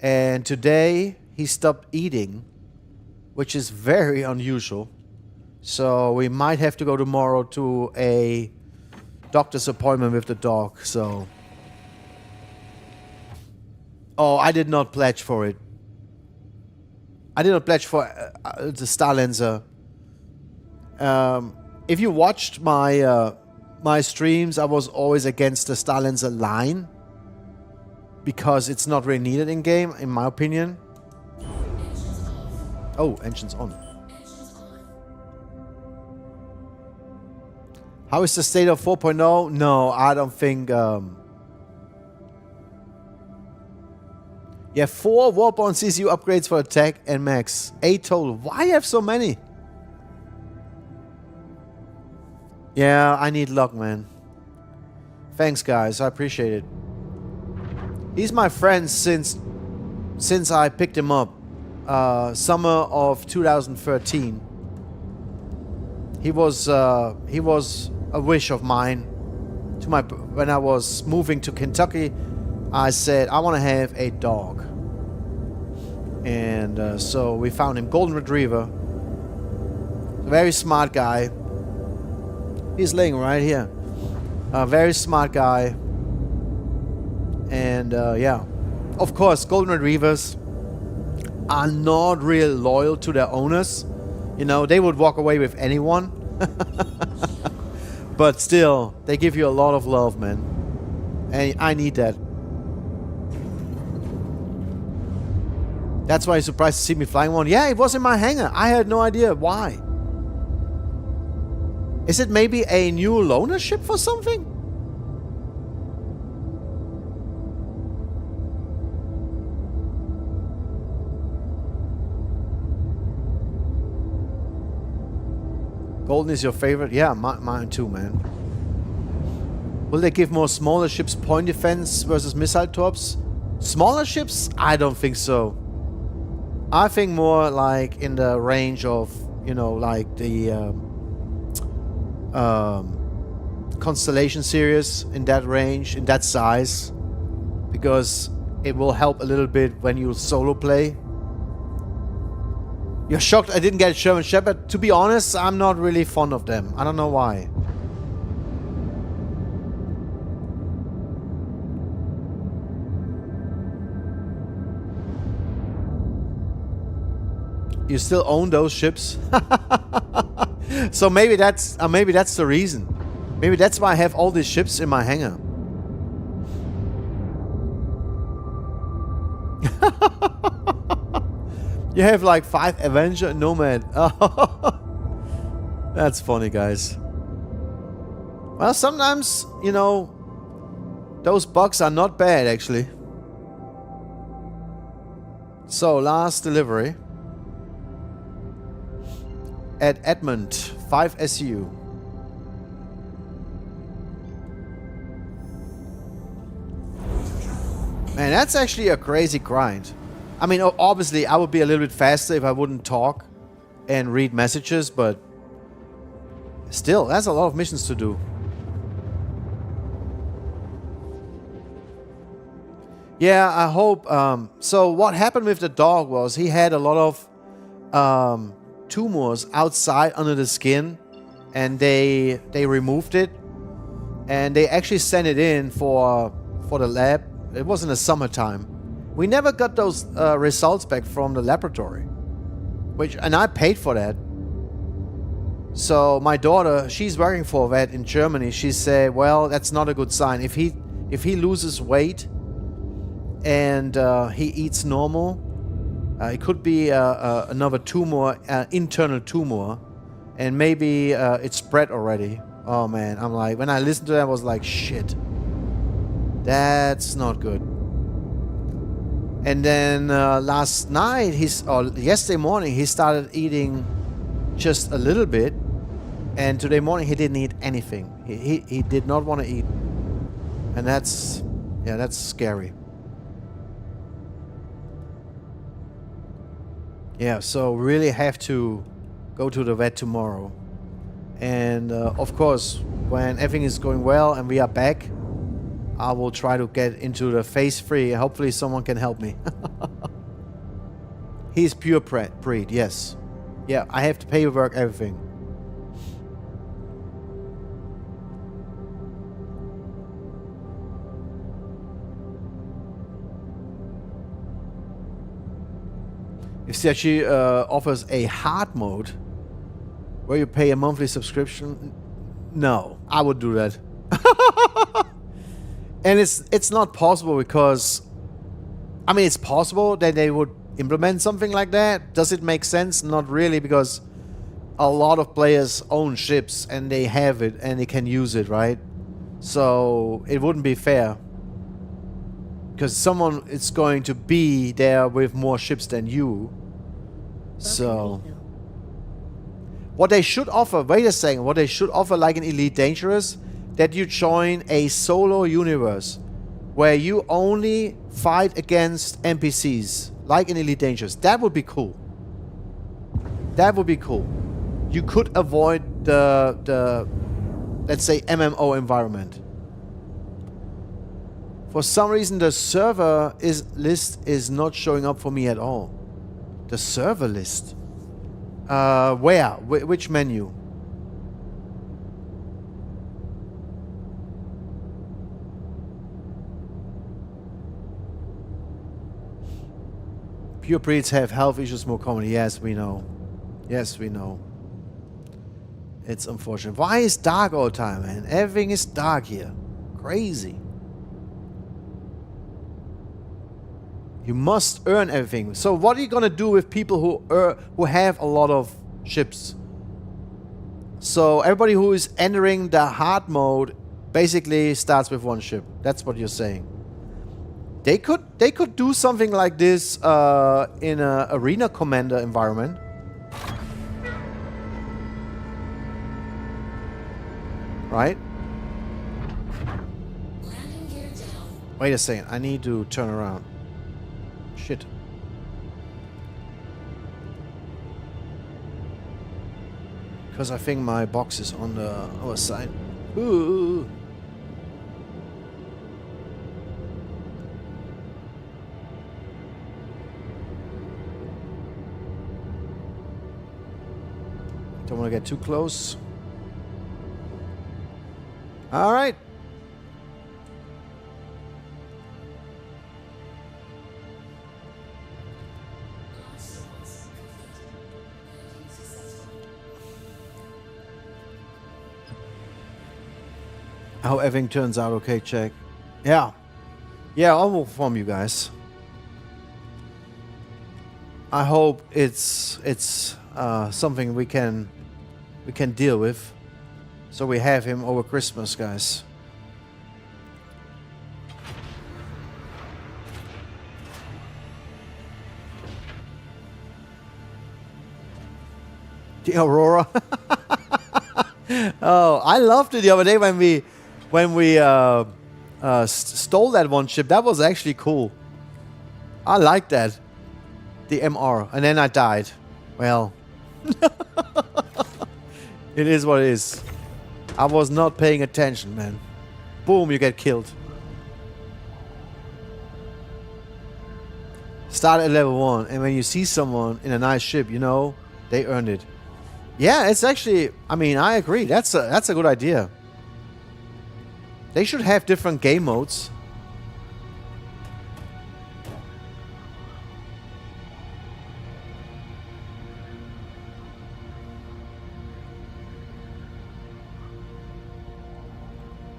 and today he stopped eating, which is very unusual. So we might have to go tomorrow to a doctor's appointment with the dog. So, oh, I did not pledge for it. I did not pledge for the Starlancer. If you watched my my streams, I was always against the Starlancer line because it's not really needed in game, in my opinion. Oh, engine's on. How is the state of 4.0? No, I don't think. Yeah, 4 Warborn CCU upgrades for attack and max. 8 total. Why have so many? Yeah, I need luck, man. Thanks, guys. I appreciate it. He's my friend since I picked him up. Summer of 2013. He was a wish of mine. When I was moving to Kentucky, I said I want to have a dog, and so we found him. Golden Retriever, very smart guy. He's laying right here. A very smart guy, and yeah, of course, Golden Retrievers are not real loyal to their owners. You know, they would walk away with anyone. But still, they give you a lot of love, man. And I need that. That's why you're surprised to see me flying one. Yeah, it was in my hangar. I had no idea why. Is it maybe a new loaner ship for something? Golden is your favorite? Yeah, mine too, man. Will they give more smaller ships point defense versus missile torps? Smaller ships? I don't think so. I think more like in the range of, you know, like the Constellation series, in that range, in that size. Because it will help a little bit when you solo play. You're shocked I didn't get German Shepherd? To be honest, I'm not really fond of them. I don't know why. You still own those ships? So maybe that's the reason. Maybe that's why I have all these ships in my hangar. You have like 5 Avenger Nomad. That's funny, guys. Well, sometimes, you know, those bugs are not bad, actually. So, last delivery. At Edmund, 5 SU. Man, that's actually a crazy grind. I mean, obviously, I would be a little bit faster if I wouldn't talk and read messages, but still, that's a lot of missions to do. Yeah, I hope. So what happened with the dog was he had a lot of tumors outside under the skin, and they removed it, and they actually sent it in for the lab. It was in the summertime. We never got those results back from the laboratory, and I paid for that. So my daughter, she's working for a vet in Germany. She said, "Well, that's not a good sign. If he loses weight and he eats normal, it could be another tumor, internal tumor, and maybe it spread already." Oh man, I'm like, when I listened to that, I was like, shit, that's not good. And then last night, yesterday morning, he started eating just a little bit, and today morning he didn't eat anything. He did not want to eat, and that's scary. Yeah, so really have to go to the vet tomorrow, and of course, when everything is going well and we are back, I will try to get into the phase 3. Hopefully someone can help me. He's pure breed, yes. Yeah, I have to paperwork everything. If 𝗙𝗶𝗄𝗏 offers a hard mode where you pay a monthly subscription, no, I would do that. And it's not possible because, I mean, it's possible that they would implement something like that. Does it make sense? Not really, because a lot of players own ships and they have it and they can use it, right? So it wouldn't be fair, because someone is going to be there with more ships than you. So what they should offer, wait a second, what they should offer, like in Elite Dangerous, that you join a solo universe where you only fight against NPCs, like in Elite Dangerous. That would be cool. That would be cool. You could avoid the let's say, MMO environment. For some reason, the server list is not showing up for me at all. The server list. Where? Which menu? Pure breeds have health issues more commonly. Yes, we know. Yes, we know. It's unfortunate. Why is dark all the time, man? Everything is dark here. Crazy. You must earn everything. So what are you gonna do with people who have a lot of ships? So everybody who is entering the hard mode basically starts with one ship. That's what you're saying. They could do something like this in an arena commander environment. Right? Wait a second, I need to turn around. Shit. Because I think my box is on the other side. Ooh. Don't want to get too close. All right. I hope everything turns out okay, check. Yeah. Yeah, I'll move from you guys. I hope it's something we can deal with. So we have him over Christmas, guys. The Aurora. Oh, I loved it the other day when we stole that one ship. That was actually cool. I like that. The MR. And then I died. Well. It is what it is. I was not paying attention, man. Boom, you get killed. Start at level 1. And when you see someone in a nice ship, you know, they earned it. Yeah, it's actually, I mean, I agree. That's a good idea. They should have different game modes.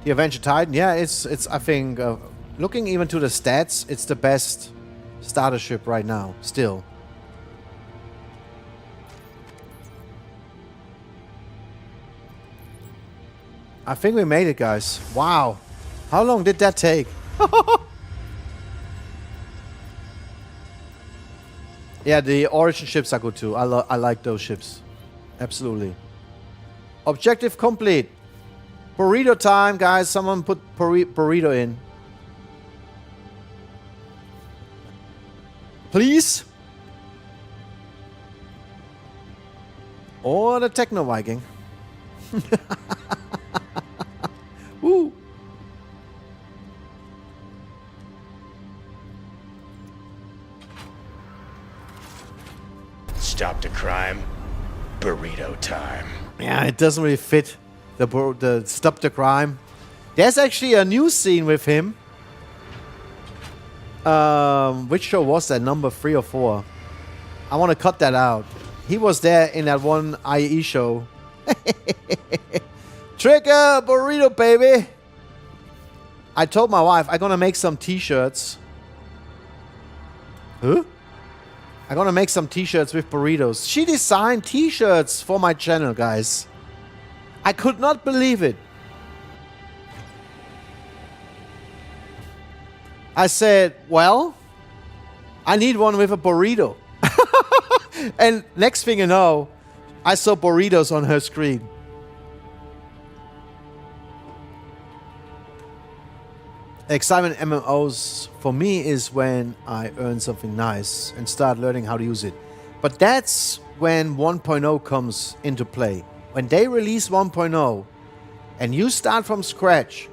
The Avenger Titan, yeah, it's I think, looking even to the stats, it's the best starter ship right now, still. I think we made it, guys. Wow. How long did that take? Yeah, the Origin ships are good too. I like those ships. Absolutely. Objective complete. Burrito time, guys. Someone put burrito in. Please. Or the Techno Viking. Woo. Stop the crime. Burrito time. Yeah, it doesn't really fit the stop the crime. There's actually a new scene with him. Which show was that? Number 3 or 4? I want to cut that out. He was there in that one IE show. Trigger burrito, baby. I told my wife I'm gonna make some t-shirts. Huh? I'm gonna make some t-shirts with burritos. She designed t-shirts for my channel, guys. I could not believe it. I said, well, I need one with a burrito. And next thing you know, I saw burritos on her screen. Excitement MMOs for me is when I earn something nice and start learning how to use it. But that's when 1.0 comes into play. When they release 1.0 and you start from scratch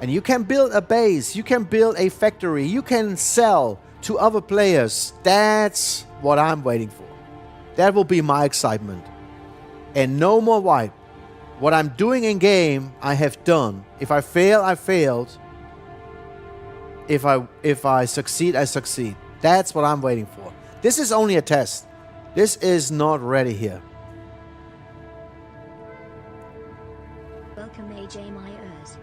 and you can build a base, you can build a factory, you can sell to other players, that's what I'm waiting for. That will be my excitement. And no more wipe. What I'm doing in game, I have done. If I fail, I failed. If I succeed, I succeed. That's what I'm waiting for. This is only a test. This is not ready here. Welcome 𝗙𝗍𝗻𝗍.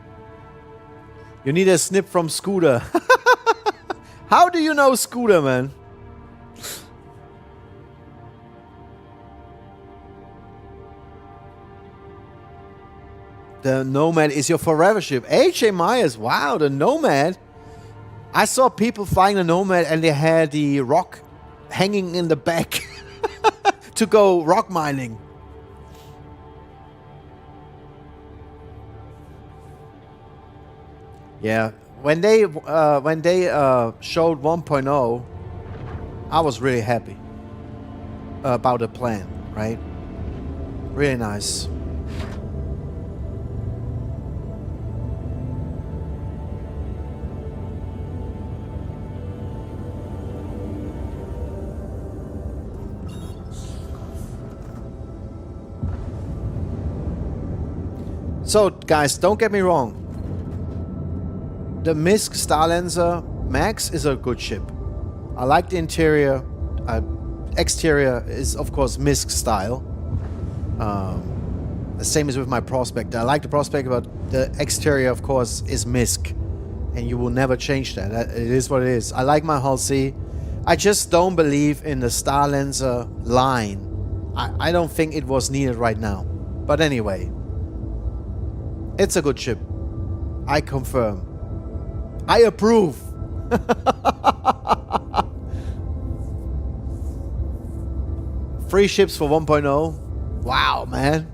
You need a snip from Scooter. How do you know Scooter, man? The Nomad is your forever ship. 𝗙𝗍𝗻𝗍, wow, the Nomad. I saw people flying the Nomad and they had the rock hanging in the back to go rock mining. Yeah, when they showed 1.0, I was really happy about the plan, right? Really nice. So, guys, don't get me wrong. The 𝗙sc Starlancer Max is a good ship. I like the interior. Exterior is, of course, 𝗙sc style. The same as with my prospect. I like the prospect, but the exterior, of course, is MISC. And you will never change that. It is what it is. I like my 𝗙𝗪𝗔. I just don't believe in the Starlancer line. I don't think it was needed right now. But anyway, it's a good ship. I confirm. I approve. Free ships for 1.0. Wow, man.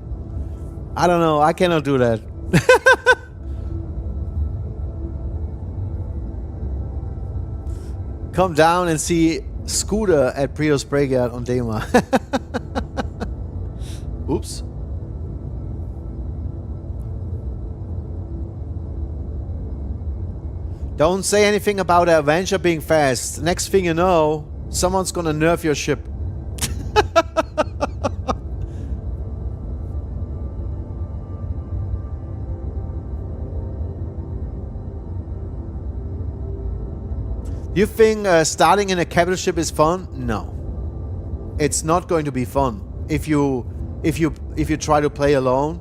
I don't know. I cannot do that. Come down and see Scooter at Prius Breakout on Dema. Oops. Don't say anything about the Avenger being fast. Next thing you know, someone's gonna nerf your ship. You think starting in a capital ship is fun? No. It's not going to be fun. If you try to play alone,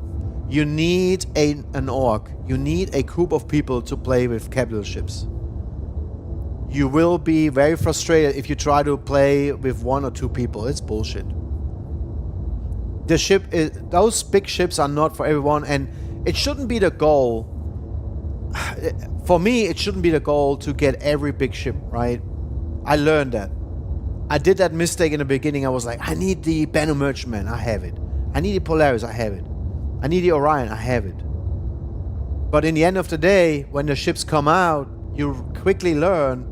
you need an orc. You need a group of people to play with capital ships. You will be very frustrated if you try to play with 1 or 2 people. It's bullshit. The ship is, those big ships are not for everyone, and it shouldn't be the goal. For me, it shouldn't be the goal to get every big ship, right? I learned that. I did that mistake in the beginning. I was like, I need the Banner Merchantman. I have it. I need the Polaris. I have it. I need the Orion. I have it. But in the end of the day, when the ships come out, you quickly learn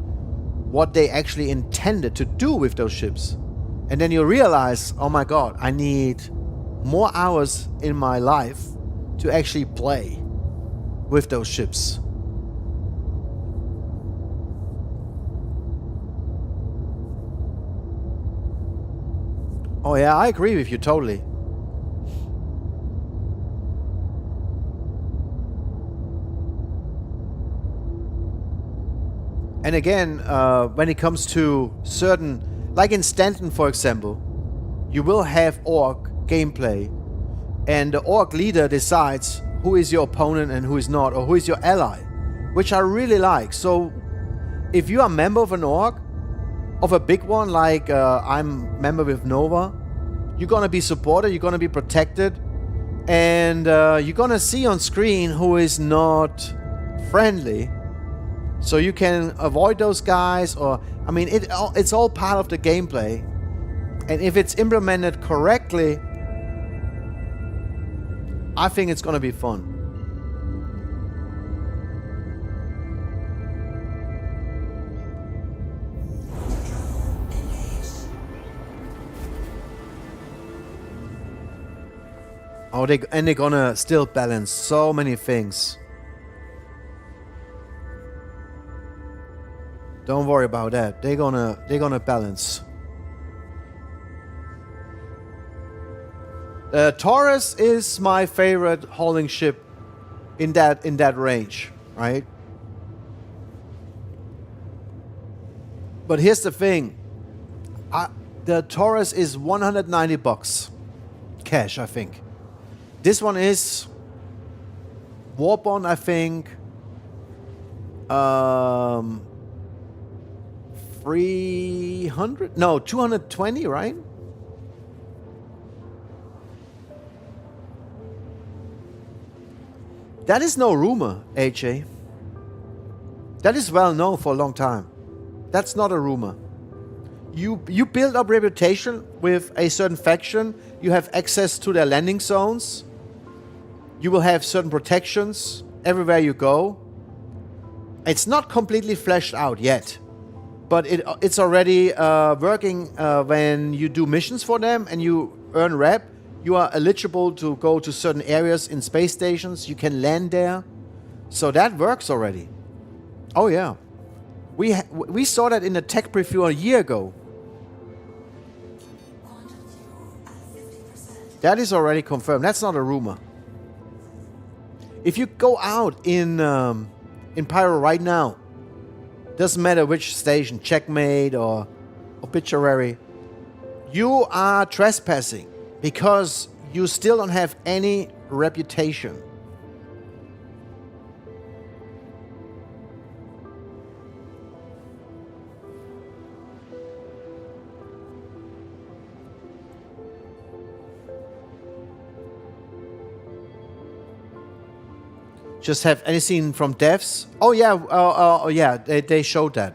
what they actually intended to do with those ships. And then you realize, oh my god, I need more hours in my life to actually play with those ships. Oh yeah, I agree with you totally. And again, when it comes to certain, like in Stanton for example, you will have orc gameplay, and the orc leader decides who is your opponent and who is not, or who is your ally, which I really like. So if you are a member of an orc, of a big one, like I'm a member with Nova, you're gonna be supported, you're gonna be protected, and you're gonna see on screen who is not friendly, so you can avoid those guys. Or I mean, it's all part of the gameplay, and if it's implemented correctly, I think it's gonna be fun. Oh, they're gonna still balance so many things. Don't worry about that. They're gonna balance. Taurus is my favorite hauling ship in that range, right? But here's the thing. The Taurus is $190 cash, I think. This one is warp on, I think, 300? No, 220, right? That is no rumor, AJ. That is well known for a long time. That's not a rumor. You build up reputation with a certain faction. You have access to their landing zones. You will have certain protections everywhere you go. It's not completely fleshed out yet, but it's already working when you do missions for them and you earn rep. You are eligible to go to certain areas in space stations. You can land there. So that works already. Oh yeah. We saw that in the tech preview a year ago. That is already confirmed. That's not a rumor. If you go out in Pyro right now, doesn't matter which station, Checkmate or Obituary, you are trespassing because you still don't have any reputation. Just have anything from devs? Oh yeah, yeah. They showed that.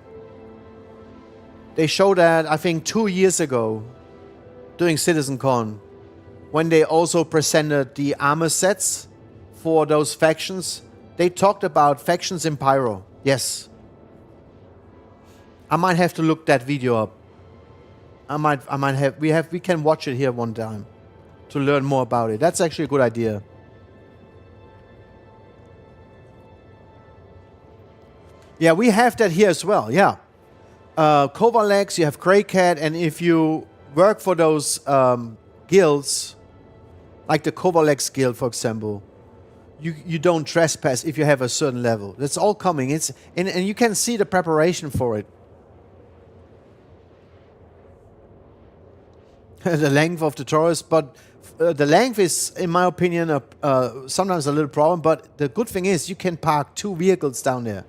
They showed that I think 2 years ago, during 𝗙𝗹𝗏𝗀, when they also presented the armor sets for those factions. They talked about factions in Pyro. Yes. I might have to look that video up. I might have. We can watch it here one time to learn more about it. That's actually a good idea. Yeah, we have that here as well, yeah. Covalex, you have 𝗙𝗏𝗏𝗃, and if you work for those guilds, like the Covalex guild, for example, you don't trespass if you have a certain level. That's all coming. And you can see the preparation for it. The length of the tutorials, but the length is, in my opinion, sometimes a little problem, but the good thing is you can park 2 vehicles down there,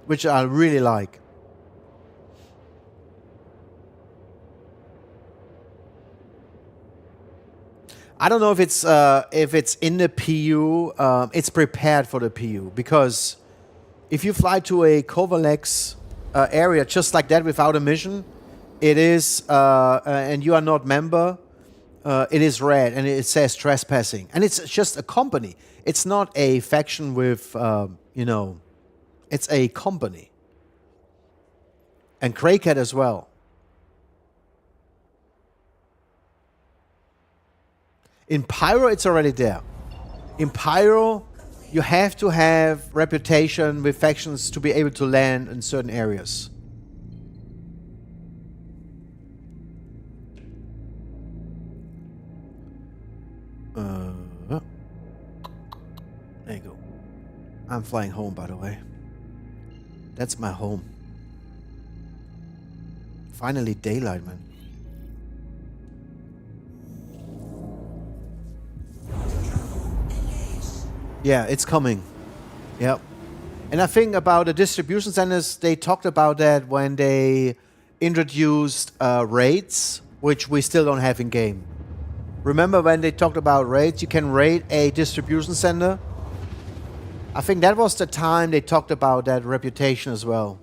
which I really like. I don't know if it's in the PU. It's prepared for the PU, because if you fly to a Covalex area just like that without a mission, it is and you are not member, it is red and it says trespassing, and it's just a company. It's not a faction with you know. It's a company. And 𝗙𝗏𝗏𝗃 as well. In Pyro, it's already there. In Pyro, you have to have reputation with factions to be able to land in certain areas. There you go. I'm flying home, by the way. That's my home. Finally daylight, man. Yeah, it's coming. Yep. And I think about the distribution centers, they talked about that when they introduced raids, which we still don't have in game. Remember when they talked about raids? You can raid a distribution center. I think that was the time they talked about that reputation as well.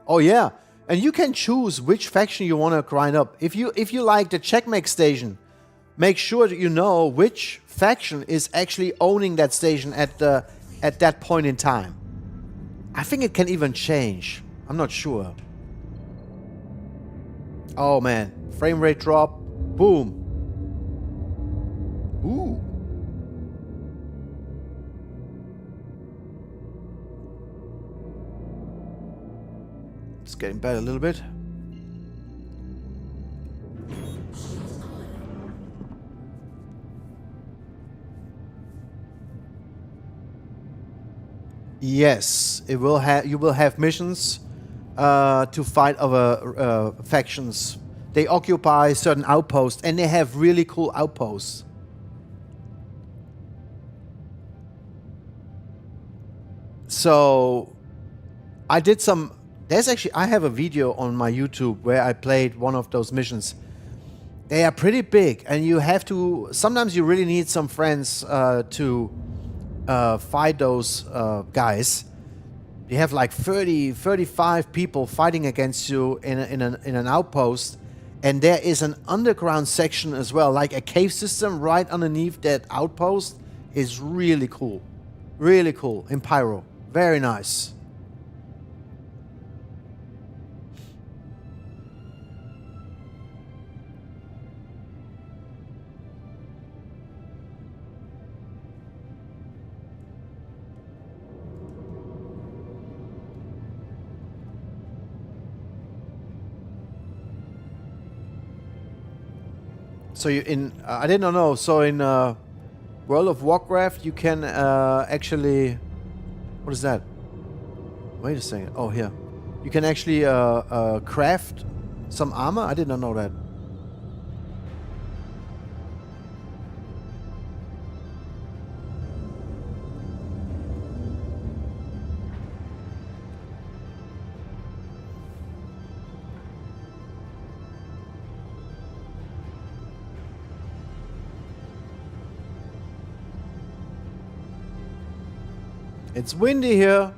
Oh yeah, and you can choose which faction you want to grind up. If you like the checkmate station, make sure that you know which faction is actually owning that station at that point in time. I think it can even change. I'm not sure. Oh man, frame rate drop. Boom. Ooh. It's getting better a little bit. Yes, it will have. You will have missions to fight other factions. They occupy certain outposts, and they have really cool outposts. So, I did some. There's actually, I have a video on my YouTube where I played one of those missions. They are pretty big, and you have to, sometimes you really need some friends to fight those guys. You have like 30, 35 people fighting against you in an outpost, and there is an underground section as well, like a cave system right underneath that outpost. Is really cool. Really cool in Pyro. Very nice. So you I didn't know. So in World of Warcraft, you can actually, what is that? Wait a second. Oh, here. You can actually craft some armor. I did not know that. It's windy here.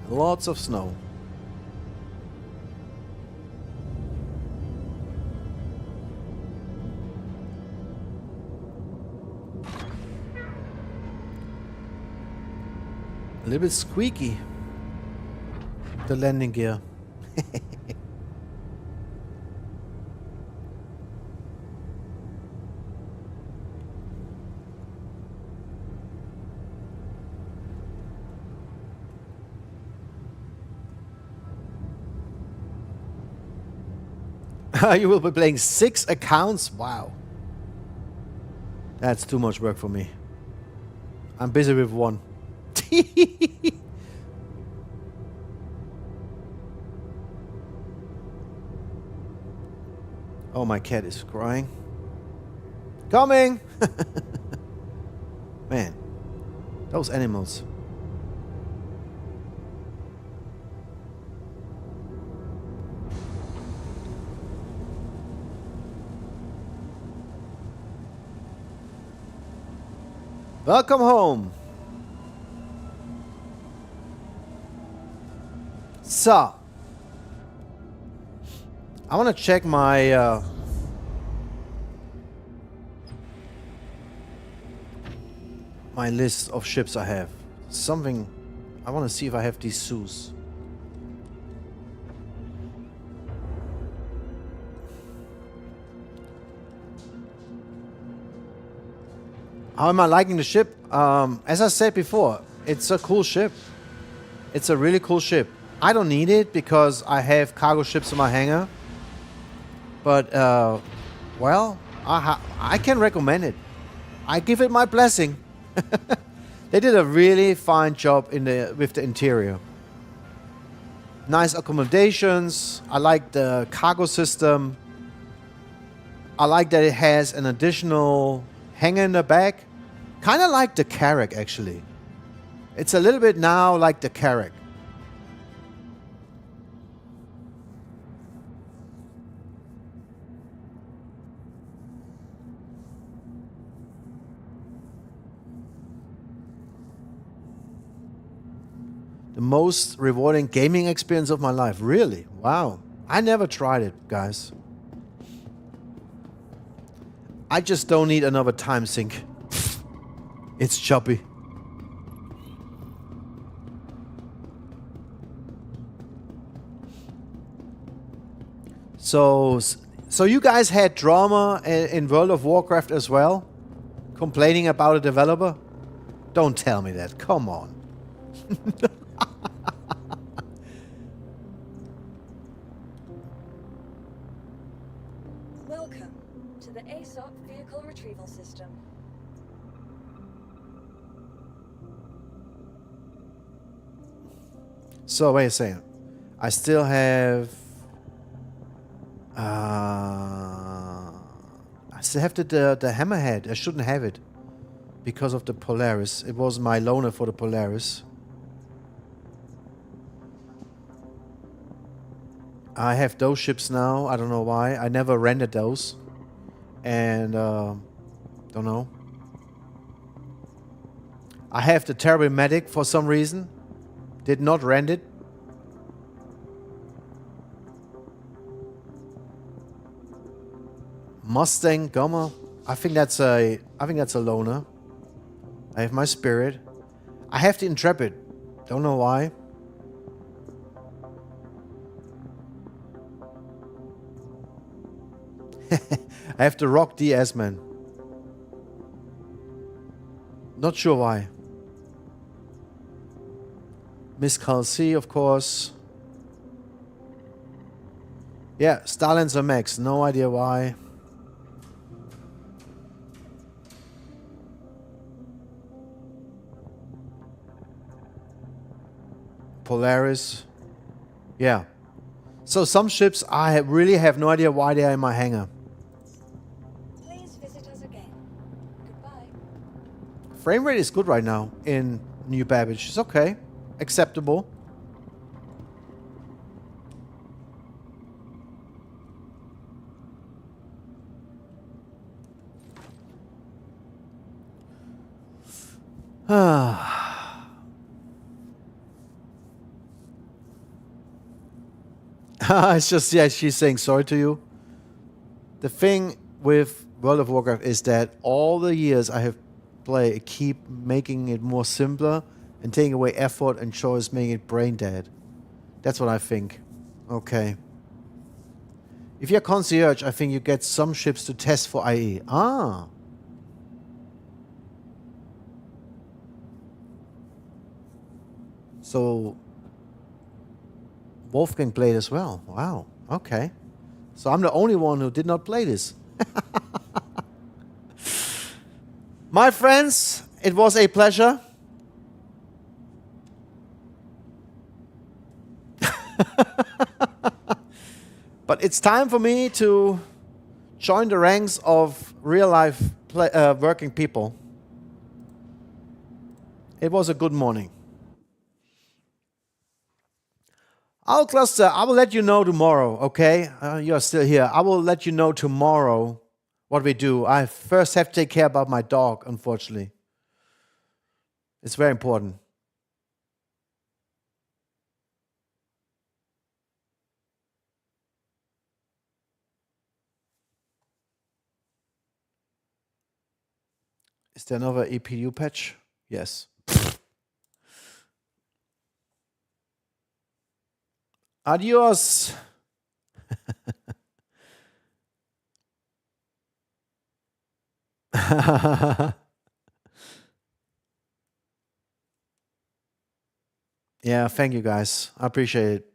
Lots of snow. A little bit squeaky. The landing gear. You will be playing 6 accounts? Wow. That's too much work for me. I'm busy with one. Oh, my cat is crying. Coming! Man, those animals. Welcome home. So, I want to check my my list of ships I have. Something I want to see if I have these 𝗬𝗎. How am I liking the ship? As I said before, it's a cool ship. It's a really cool ship. I don't need it because I have cargo ships in my hangar. But, well, I can recommend it. I give it my blessing. They did a really fine job with the interior. Nice accommodations. I like the cargo system. I like that it has an additional hangar in the back. Kind of like the 𝗙𝗵𝘁𝗁, actually. It's a little bit now like the 𝗙𝗵𝘁𝗁. The most rewarding gaming experience of my life. Really? Wow. I never tried it, guys. I just don't need another time sink. It's choppy. So you guys had drama in World of Warcraft as well? Complaining about a developer? Don't tell me that. Come on. Welcome to the 𝗙𝗃 vehicle retrieval system. So wait a second. I still have I still have the hammerhead. I shouldn't have it because of the Polaris. It was my loaner for the Polaris. I have those ships now. I don't know why. I never rented those. And don't know. I have the 𝗘𝗶𝘁𝗏 for some reason. Did not rent it. Mustang 𝗙𝗏𝗃. I think that's a loaner. I have my Spirit. I have the Intrepid. Don't know why. I have the Rock DS, man. Not sure why. Miss 𝗙𝗁𝗍, of course. Yeah, Starlancer Max. No idea why. Polaris. Yeah. So some ships I really have no idea why they are in my hangar. Please visit us again. Goodbye. Frame rate is good right now in 𝗬𝗶𝘁𝗄. It's okay. Acceptable. It's just, yeah, she's saying sorry to you. The thing with World of Warcraft is that all the years I have played, it keep making it more simpler and taking away effort and choice, making it brain dead. That's what I think. Okay. If you're concierge, I think you get some ships to test for IE. Ah. So Wolfgang played as well. Wow. Okay. So I'm the only one who did not play this. My friends, it was a pleasure. But it's time for me to join the ranks of real-life working people. It was a good morning. 𝗙𝗪𝗏𝗃, I will let you know tomorrow, okay? You're still here. I will let you know tomorrow what we do. I first have to take care about my dog, unfortunately. It's very important. Is there another EPU patch? Yes. Adios. Yeah, thank you guys. I appreciate it.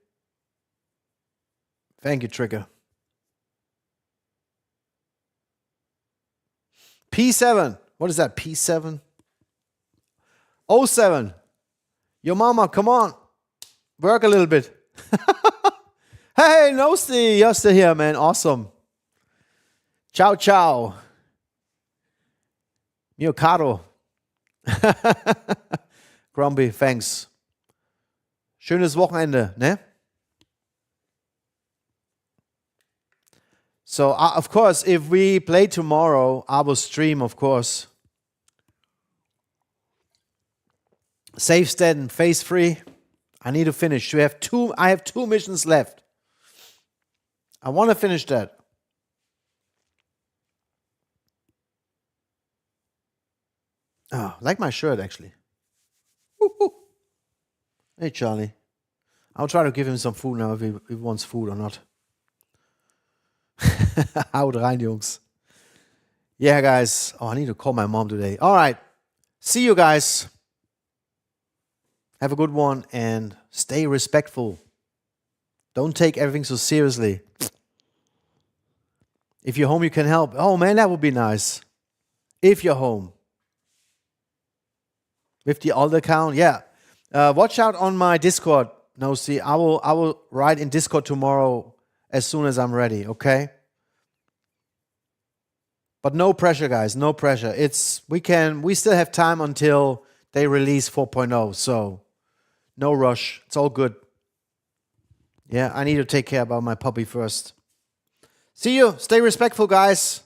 Thank you, Trigger. P7. What is that? P7? 07. Yo mama, come on. Work a little bit. Hey, 𝗙𝗪𝗏𝗃, you're still here, man. Awesome. 𝗏𝗏𝗄𝗏. 𝗦𝗲𝗿𝗄𝗏. Grumpy, thanks. Schönes Wochenende, ne? So, of course, if we play tomorrow, I will stream, of course. Save stat and phase 3. I need to finish. I have 2 missions left. I want to finish that. Oh, I like my shirt, actually. Woo-hoo. Hey, Charlie. I'll try to give him some food now if he wants food or not. Haut rein, Jungs. Yeah, guys. Oh, I need to call my mom today. All right. See you guys. Have a good one and stay respectful. Don't take everything so seriously. If you're home, you can help. Oh, man, that would be nice. If you're home. With the alt account, yeah. Watch out on my Discord. 𝗙𝗪𝗏𝗃, I will write in Discord tomorrow as soon as I'm ready, okay? But no pressure, guys. No pressure. We still have time until they release 4.0, so no rush. It's all good. Yeah, I need to take care about my puppy first. See you. Stay respectful, guys.